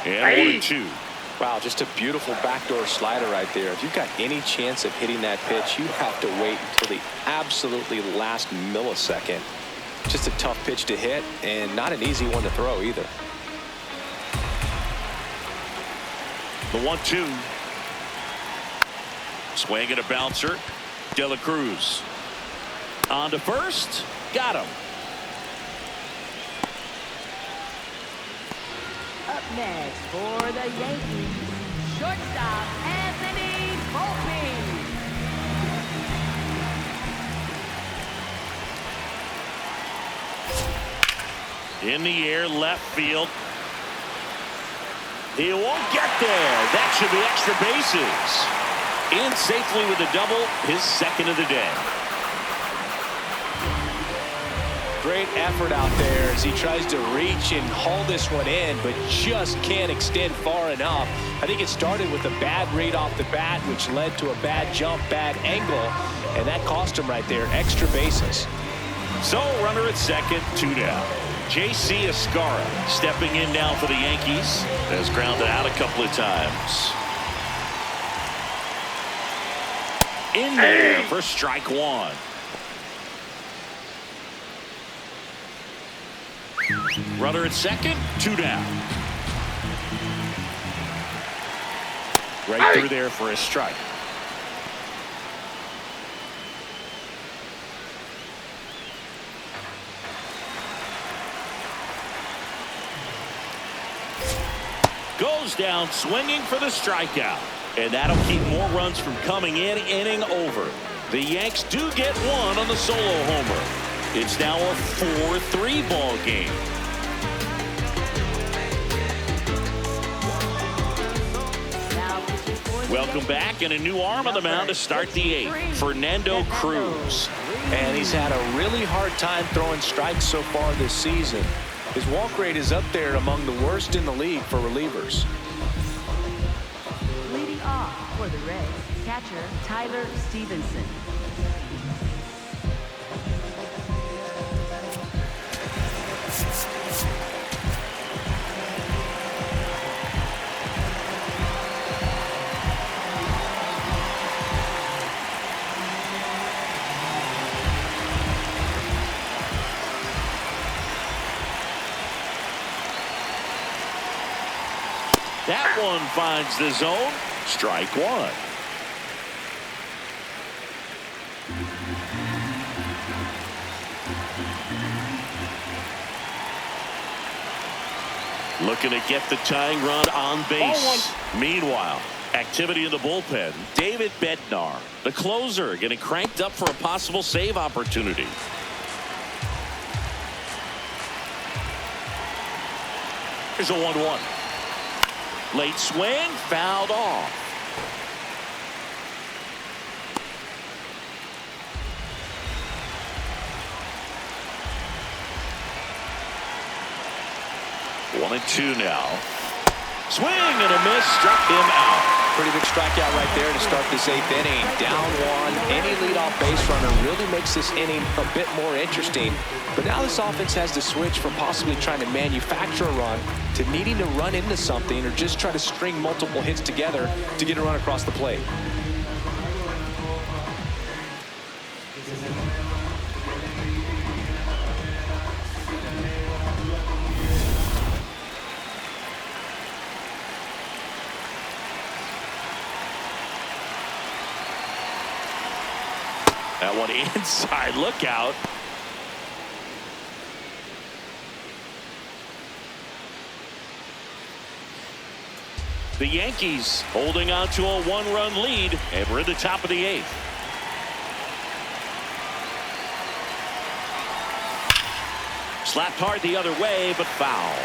And 1-2. Wow, just a beautiful backdoor slider right there. If you've got any chance of hitting that pitch, you have to wait until the absolutely last millisecond. Just a tough pitch to hit, and not an easy one to throw either. The 1-2. Swing and a bouncer. De La Cruz. On to first. Got him. Up next for the Yankees, shortstop Anthony Volpe. In the air, left field. He won't get there. That should be extra bases. In safely with a double, his second of the day. Great effort out there as he tries to reach and haul this one in, but just can't extend far enough. I think it started with a bad read off the bat, which led to a bad jump, bad angle, and that cost him right there. Extra bases. So runner at second, 2 down. J.C. Escarra stepping in now for the Yankees. Has grounded out a couple of times. In there for strike one. Runner at second, 2 down. Right through there for a strike. Goes down swinging for the strikeout. And that'll keep more runs from coming in. Inning over. The Yanks do get one on the solo homer. It's now a 4-3 ball game. Welcome back, and a new arm on the mound to start the 8th. Fernando Cruz. And he's had a really hard time throwing strikes so far this season. His walk rate is up there among the worst in the league for relievers. Leading off for the Reds, catcher Tyler Stephenson. That one finds the zone. Strike one. Looking to get the tying run on base. Meanwhile, activity in the bullpen. David Bednar, the closer, getting cranked up for a possible save opportunity. Here's a 1-1. Late swing, fouled off. One and two now. Swing and a miss, struck him out. Pretty big strikeout right there to start this 8th inning. Down one. Any leadoff base runner really makes this inning a bit more interesting. But now this offense has to switch from possibly trying to manufacture a run to needing to run into something or just try to string multiple hits together to get a run across the plate. That one inside, look out. The Yankees holding on to a 1-run lead, and we're at the top of the 8th. Slapped hard the other way, but foul.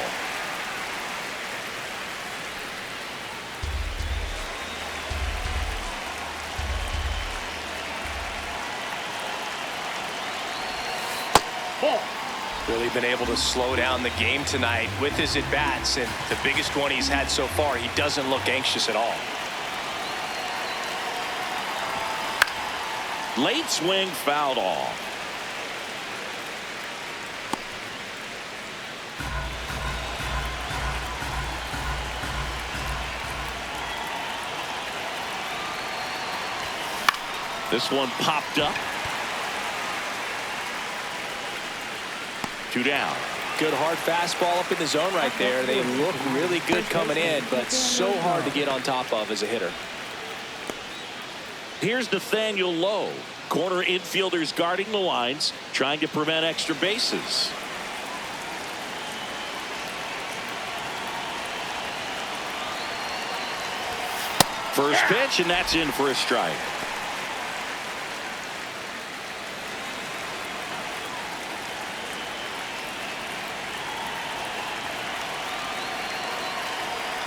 Really been able to slow down the game tonight with his at-bats, and the biggest one he's had so far. He doesn't look anxious at all. Late swing fouled off. This one popped up. 2 down. Good hard fastball up in the zone right there. They look really good coming in, but so hard to get on top of as a hitter. Here's Nathaniel Lowe. Corner infielders guarding the lines, trying to prevent extra bases. First pitch, and that's in for a strike.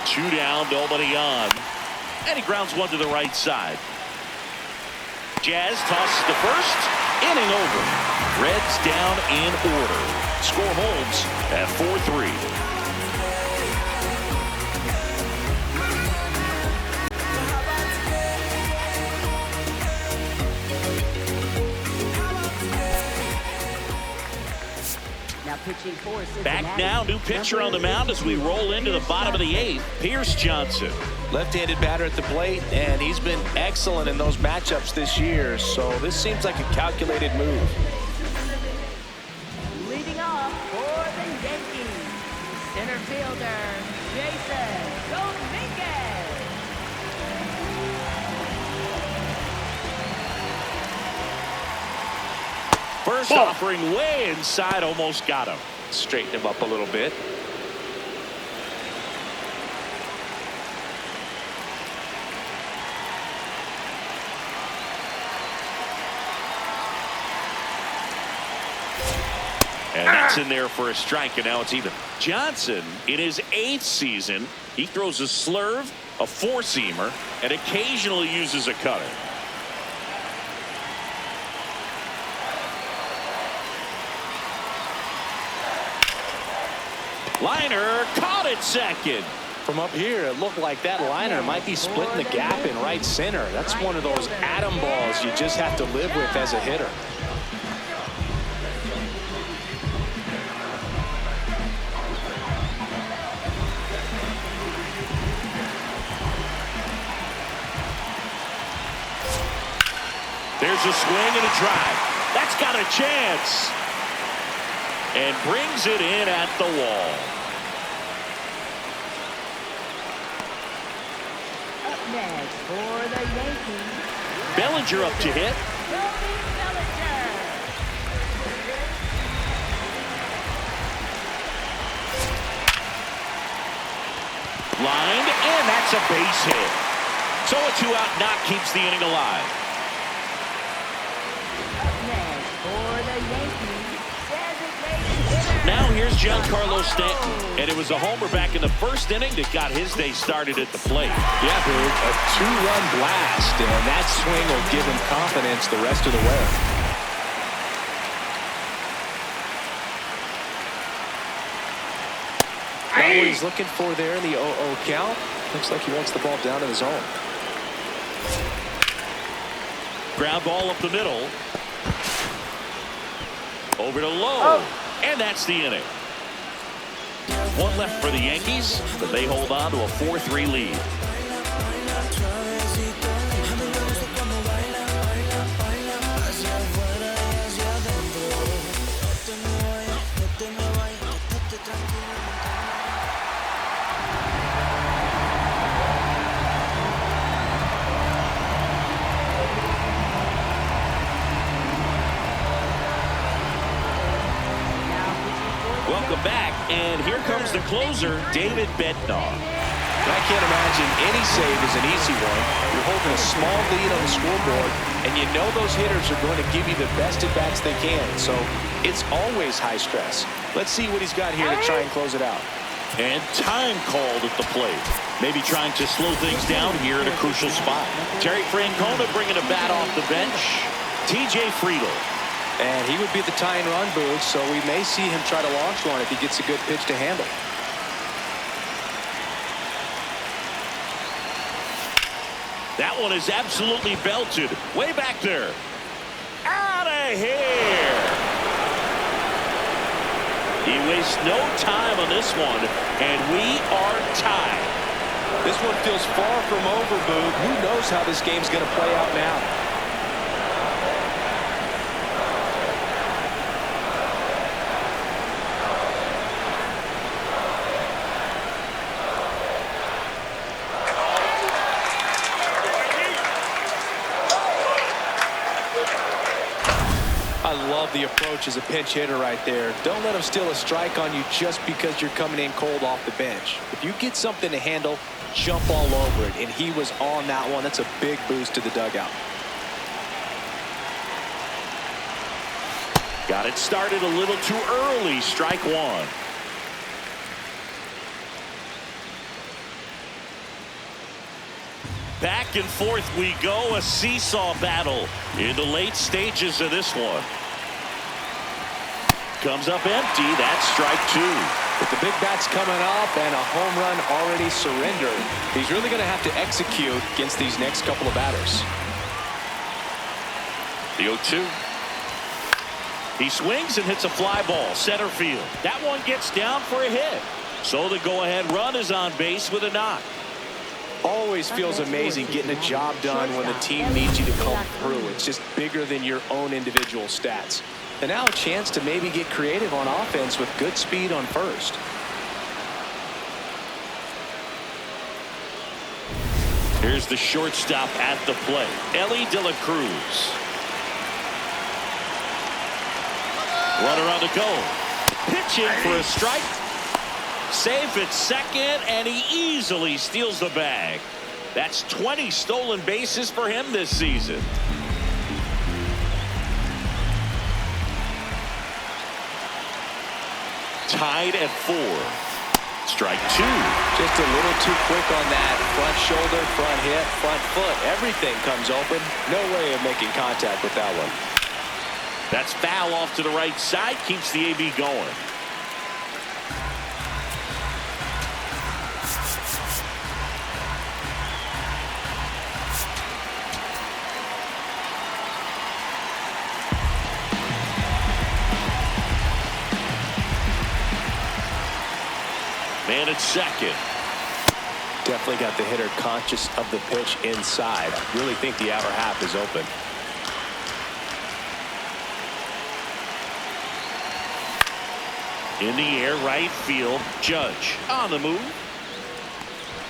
Two down, nobody on. And he grounds one to the right side. Jazz tosses to first. Inning over. Reds down in order. Score holds at 4-3. Back now, new pitcher on the mound as we roll into the bottom of the 8th. Pierce Johnson. Left-handed batter at the plate, and he's been excellent in those matchups this year, so this seems like a calculated move. Leading off for the Yankees, center fielder Jason Dominguez. First offering way inside, almost got him. Straighten him up a little bit. And that's in there for a strike, and now it's even. Johnson, in his 8th season, he throws a slurve, a four-seamer, and occasionally uses a cutter. Liner caught it second. From up here, it looked like that liner might be splitting the gap in right center. That's one of those atom balls you just have to live with as a hitter. There's a swing and a drive. That's got a chance. And brings it in at the wall. Up next for the Yankees, Bellinger up to hit. Bellinger. Lined, and that's a base hit. So a 2-out knock keeps the inning alive. Up next for the Yankees, designated hitter. Now here's Giancarlo Stanton. And it was a homer back in the first inning that got his day started at the plate. Yeah, Boog, a 2-run blast, and that swing will give him confidence the rest of the way. Got what he's looking for there in the 0-0 count. Looks like he wants the ball down in the zone. Ground ball up the middle. Over to Lowe. And that's the inning. One left for the Yankees, but they hold on to a 4-3 lead. Welcome back, and here comes the closer, David Bednar. And I can't imagine any save is an easy one. You're holding a small lead on the scoreboard, and you know those hitters are going to give you the best at-bats they can. So it's always high stress. Let's see what he's got here to try and close it out. And time called at the plate. Maybe trying to slow things down here at a crucial spot. Terry Francona bringing a bat off the bench. TJ Friedl. And he would be the tying run booth, so we may see him try to launch one if he gets a good pitch to handle. That one is absolutely belted. Way back there. Out of here. He wastes no time on this one, and we are tied. This one feels far from over, Boog. Who knows how this game's going to play out now? I love the approach as a pinch hitter right there. Don't let him steal a strike on you just because you're coming in cold off the bench. If you get something to handle, jump all over it. And he was on that one. That's a big boost to the dugout. Got it started a little too early. Strike one. Back and forth we go. A seesaw battle in the late stages of this one. Comes up empty. That's strike two. With the big bats coming up and a home run already surrendered, he's really going to have to execute against these next couple of batters. The 0-2. He swings and hits a fly ball center field. That one gets down for a hit. So the go-ahead run is on base with a knock. Always feels amazing getting a job done when the team needs you to come through. It's just bigger than your own individual stats. And now a chance to maybe get creative on offense with good speed on first. Here's the shortstop at the plate, Elly De La Cruz. Runner on the go. Pitching for a strike. Safe at second, and he easily steals the bag. That's 20 stolen bases for him this season. Tied at 4. Strike two. Just a little too quick on that. Front shoulder, front hip, front foot. Everything comes open. No way of making contact with that one. That's foul off to the right side. Keeps the AB going. Man at second. Definitely got the hitter conscious of the pitch inside. Really think the outer half is open. In the air, right field. Judge on the move.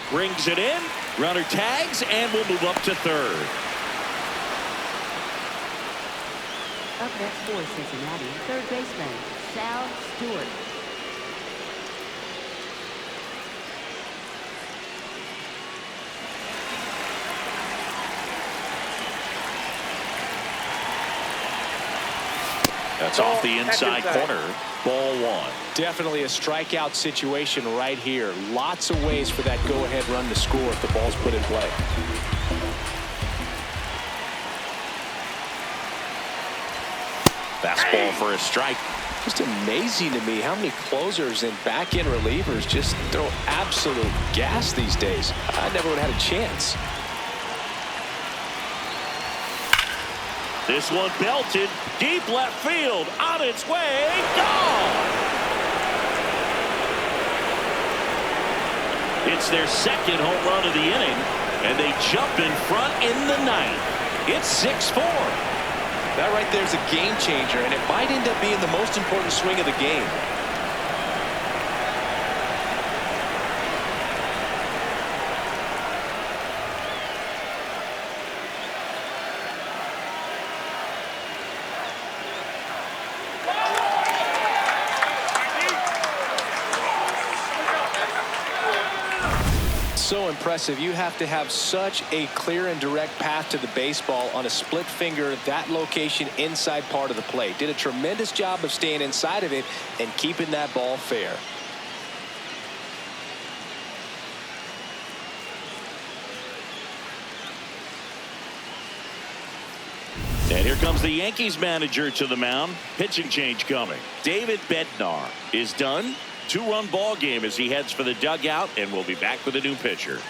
Brings it in. Runner tags and will move up to third. Up next for Cincinnati, third baseman, Sal Stewart. That's off the inside corner. Ball one. Definitely a strikeout situation right here. Lots of ways for that go-ahead run to score if the ball's put in play. Fastball for a strike. Just amazing to me how many closers and back-end relievers just throw absolute gas these days. I never would have had a chance. This one belted deep left field, on its way, gone. It's their second home run of the inning, and they jump in front in the ninth. It's 6-4. That right there is a game changer, and it might end up being the most important swing of the game. so impressive. You have to have such a clear and direct path to the baseball on a split finger, that location inside part of the plate. Did a tremendous job of staying inside of it and keeping that ball fair. And here comes the Yankees manager to the mound. Pitching change coming. David Bednar is done. 2-run ball game as he heads for the dugout, and we'll be back with a new pitcher.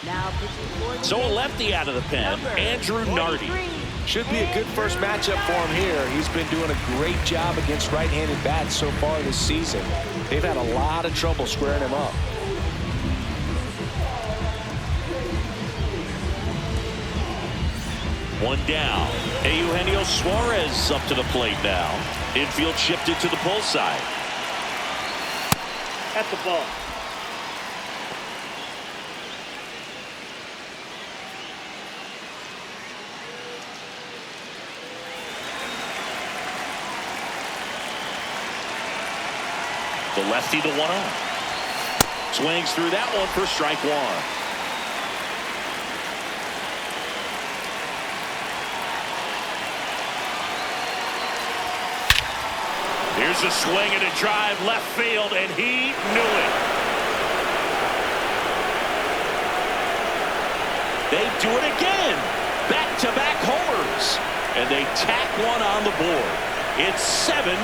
Now pitching for the So a Yankees, lefty out of the pen, number Andrew Nardi. 43. Should be a good first matchup for him here. He's been doing a great job against right-handed bats so far this season. They've had a lot of trouble squaring him up. One down. Eugenio Suarez up to the plate now. Infield shifted to the pull side. At the ball. The lefty to 1-0. Swings through that one for strike one. Here's a swing and a drive left field, and he knew it. They do it again. Back-to-back homers. And they tack one on the board. It's 7-4.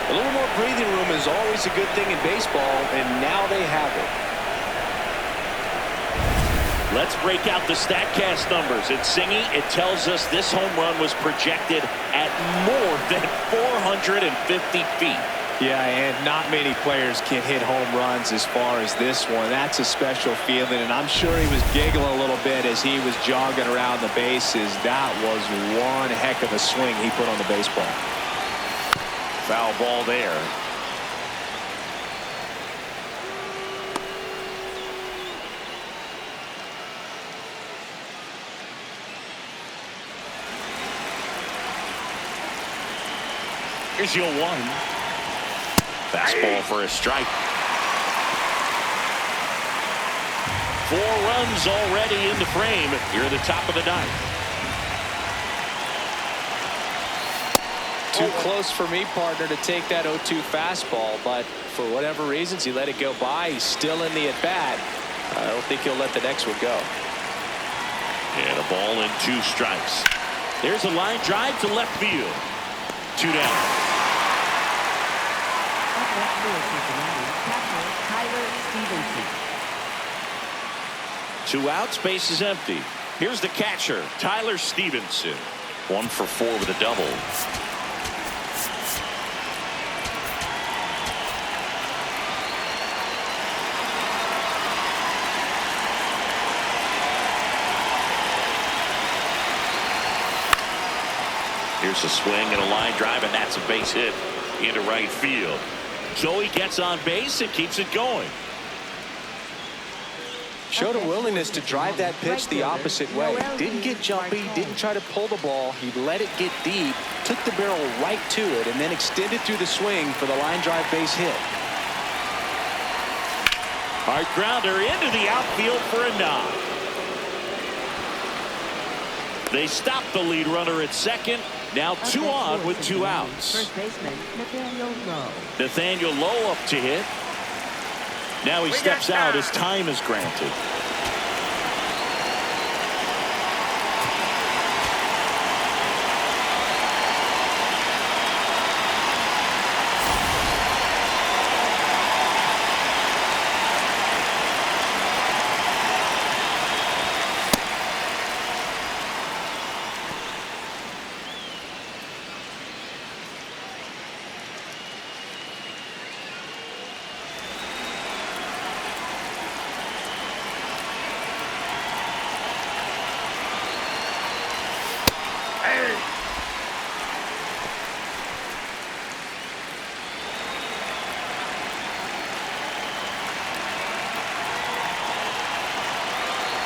A little more breathing room is always a good thing in baseball, and now they have it. Let's break out the StatCast numbers. It's Singy. It tells us this home run was projected at more than 450 feet. Yeah, and not many players can hit home runs as far as this one. That's a special feeling, and I'm sure he was giggling a little bit as he was jogging around the bases. That was one heck of a swing he put on the baseball. Foul ball there. Here's your 1. Fastball for a strike. 4 runs already in the frame here at the top of the 9th. Too close for me, partner, to take that 0-2 fastball, but for whatever reasons, he let it go by. He's still in the at-bat. I don't think he'll let the next one go. And a ball and 2 strikes. There's a line drive to left field. 2 down. Up next for Cincinnati, catcher Tyler Stephenson. 2 outs, base is empty. Here's the catcher, Tyler Stephenson. 1 for 4 with a double. Here's a swing and a line drive, and that's a base hit into right field. So he gets on base and keeps it going. Showed a willingness to drive that pitch the opposite way. Didn't get jumpy, didn't try to pull the ball. He let it get deep, took the barrel right to it, and then extended through the swing for the line drive base hit. Hard grounder into the outfield for a knock. They stop the lead runner at second. Now 2 on with 2 outs. First baseman Nathaniel Lowe. Nathaniel Lowe up to hit. Now he steps out as time is granted.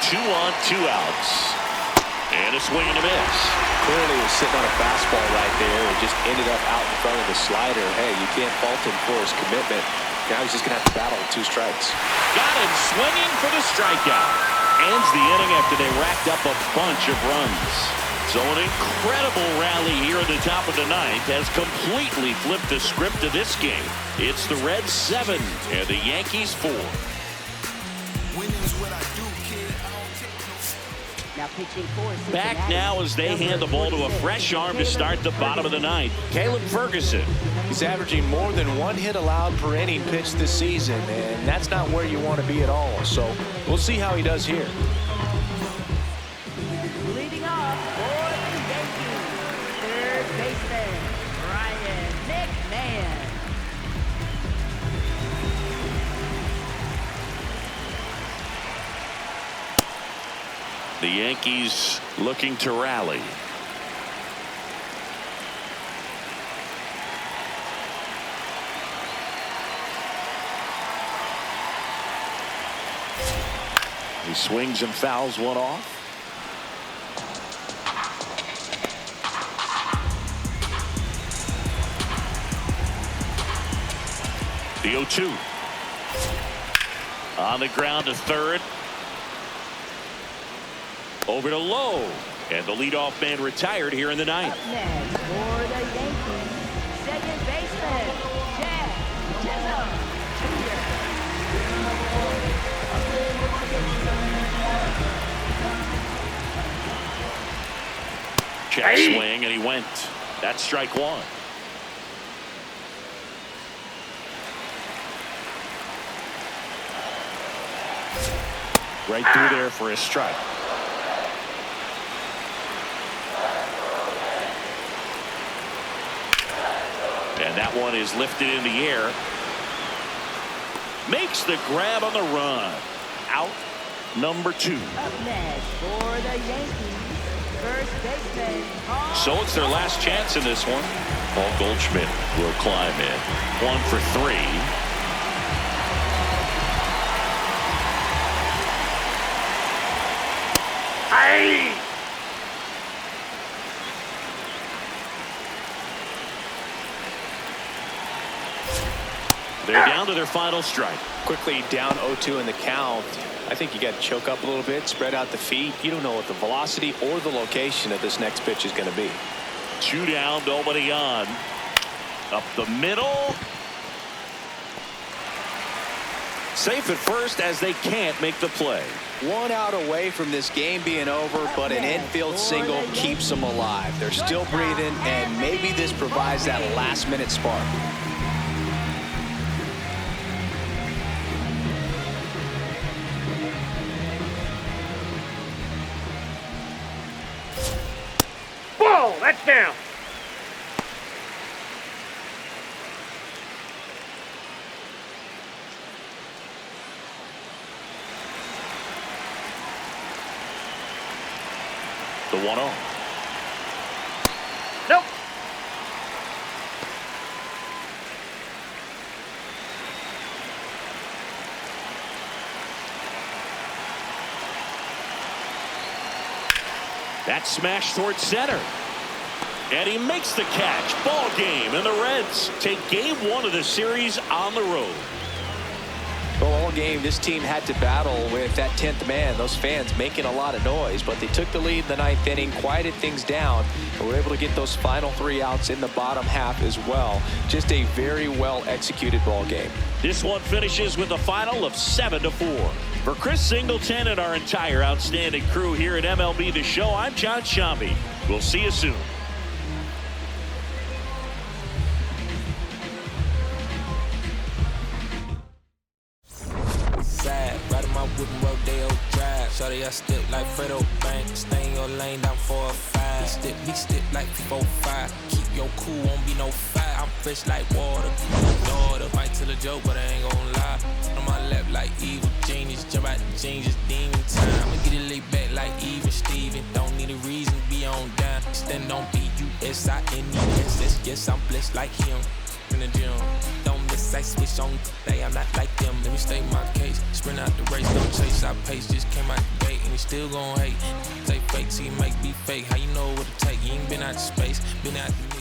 Two on, 2 outs. And a swing and a miss. Clearly was sitting on a fastball right there and just ended up out in front of the slider. Hey, you can't fault him for his commitment. Now he's just going to have to battle with 2 strikes. Got him swinging for the strikeout. Ends the inning after they racked up a bunch of runs. So an incredible rally here at the top of the ninth has completely flipped the script of this game. It's the Reds 7 and the Yankees 4. Now pitching for Cincinnati. Back now as they hand the ball to a fresh arm to start the bottom of the ninth. Caleb Ferguson. He's averaging more than 1 hit allowed per inning pitched this season, and that's not where you want to be at all. So we'll see how he does here. Leading off for the Yankees, third baseman, Ryan McLain. The Yankees looking to rally. He swings and fouls one off. The 0-2. On the ground to third. Over to Lowe. And the leadoff man retired here in the ninth. Up next for the Yankees, second baseman, Jack Chisholm Jr. Check swing, and he went. That's strike 1. Right through there for a strike. And that one is lifted in the air. Makes the grab on the run. Out number 2. Up next for the Yankees, first baseman, Paul. So it's their last chance in this one. Paul Goldschmidt will climb in. 1 for 3. Hey! They're down to their final strike. Quickly down 0-2 in the count. I think you got to choke up a little bit, spread out the feet. You don't know what the velocity or the location of this next pitch is going to be. 2 down, nobody on. Up the middle. Safe at first as they can't make the play. 1 out away from this game being over, but an infield single keeps them alive. They're still breathing, and maybe this provides that last-minute spark. Ball, that's down. The 1-0. Nope. That smash towards center. And he makes the catch. Ball game, and the Reds take game 1 of the series on the road. Well, all game, this team had to battle with that 10th man. Those fans making a lot of noise, but they took the lead in the 9th inning, quieted things down, and were able to get those final 3 outs in the bottom half as well. Just a very well executed ball game. This one finishes with a final of 7-4. For Chris Singleton and our entire outstanding crew here at MLB The Show, I'm John Shambi. We'll see you soon. Wooden Rodeo Drive. Shorty, I step like Fredo Bank. Stay in your lane down 4 or 5. We step like 4-5. Keep your cool, won't be no fight. I'm fresh like water. Daughter, might tell a joke, but I ain't gon' lie. On my lap like evil genius. Jump out the jeans, just demon time. I'ma get it laid back like even Steven. Don't need a reason, be on down. Stand on B-U-S-I-N-E-S. Yes, I'm blessed like him. In the gym, don't miss, I switch on day. I'm not like them. Let me state my case. Sprint out the race, don't chase. I pace. Just came out the gate and he still gon' hate. Take fake, see, you might be fake. How you know what it take? You ain't been out to space, been out to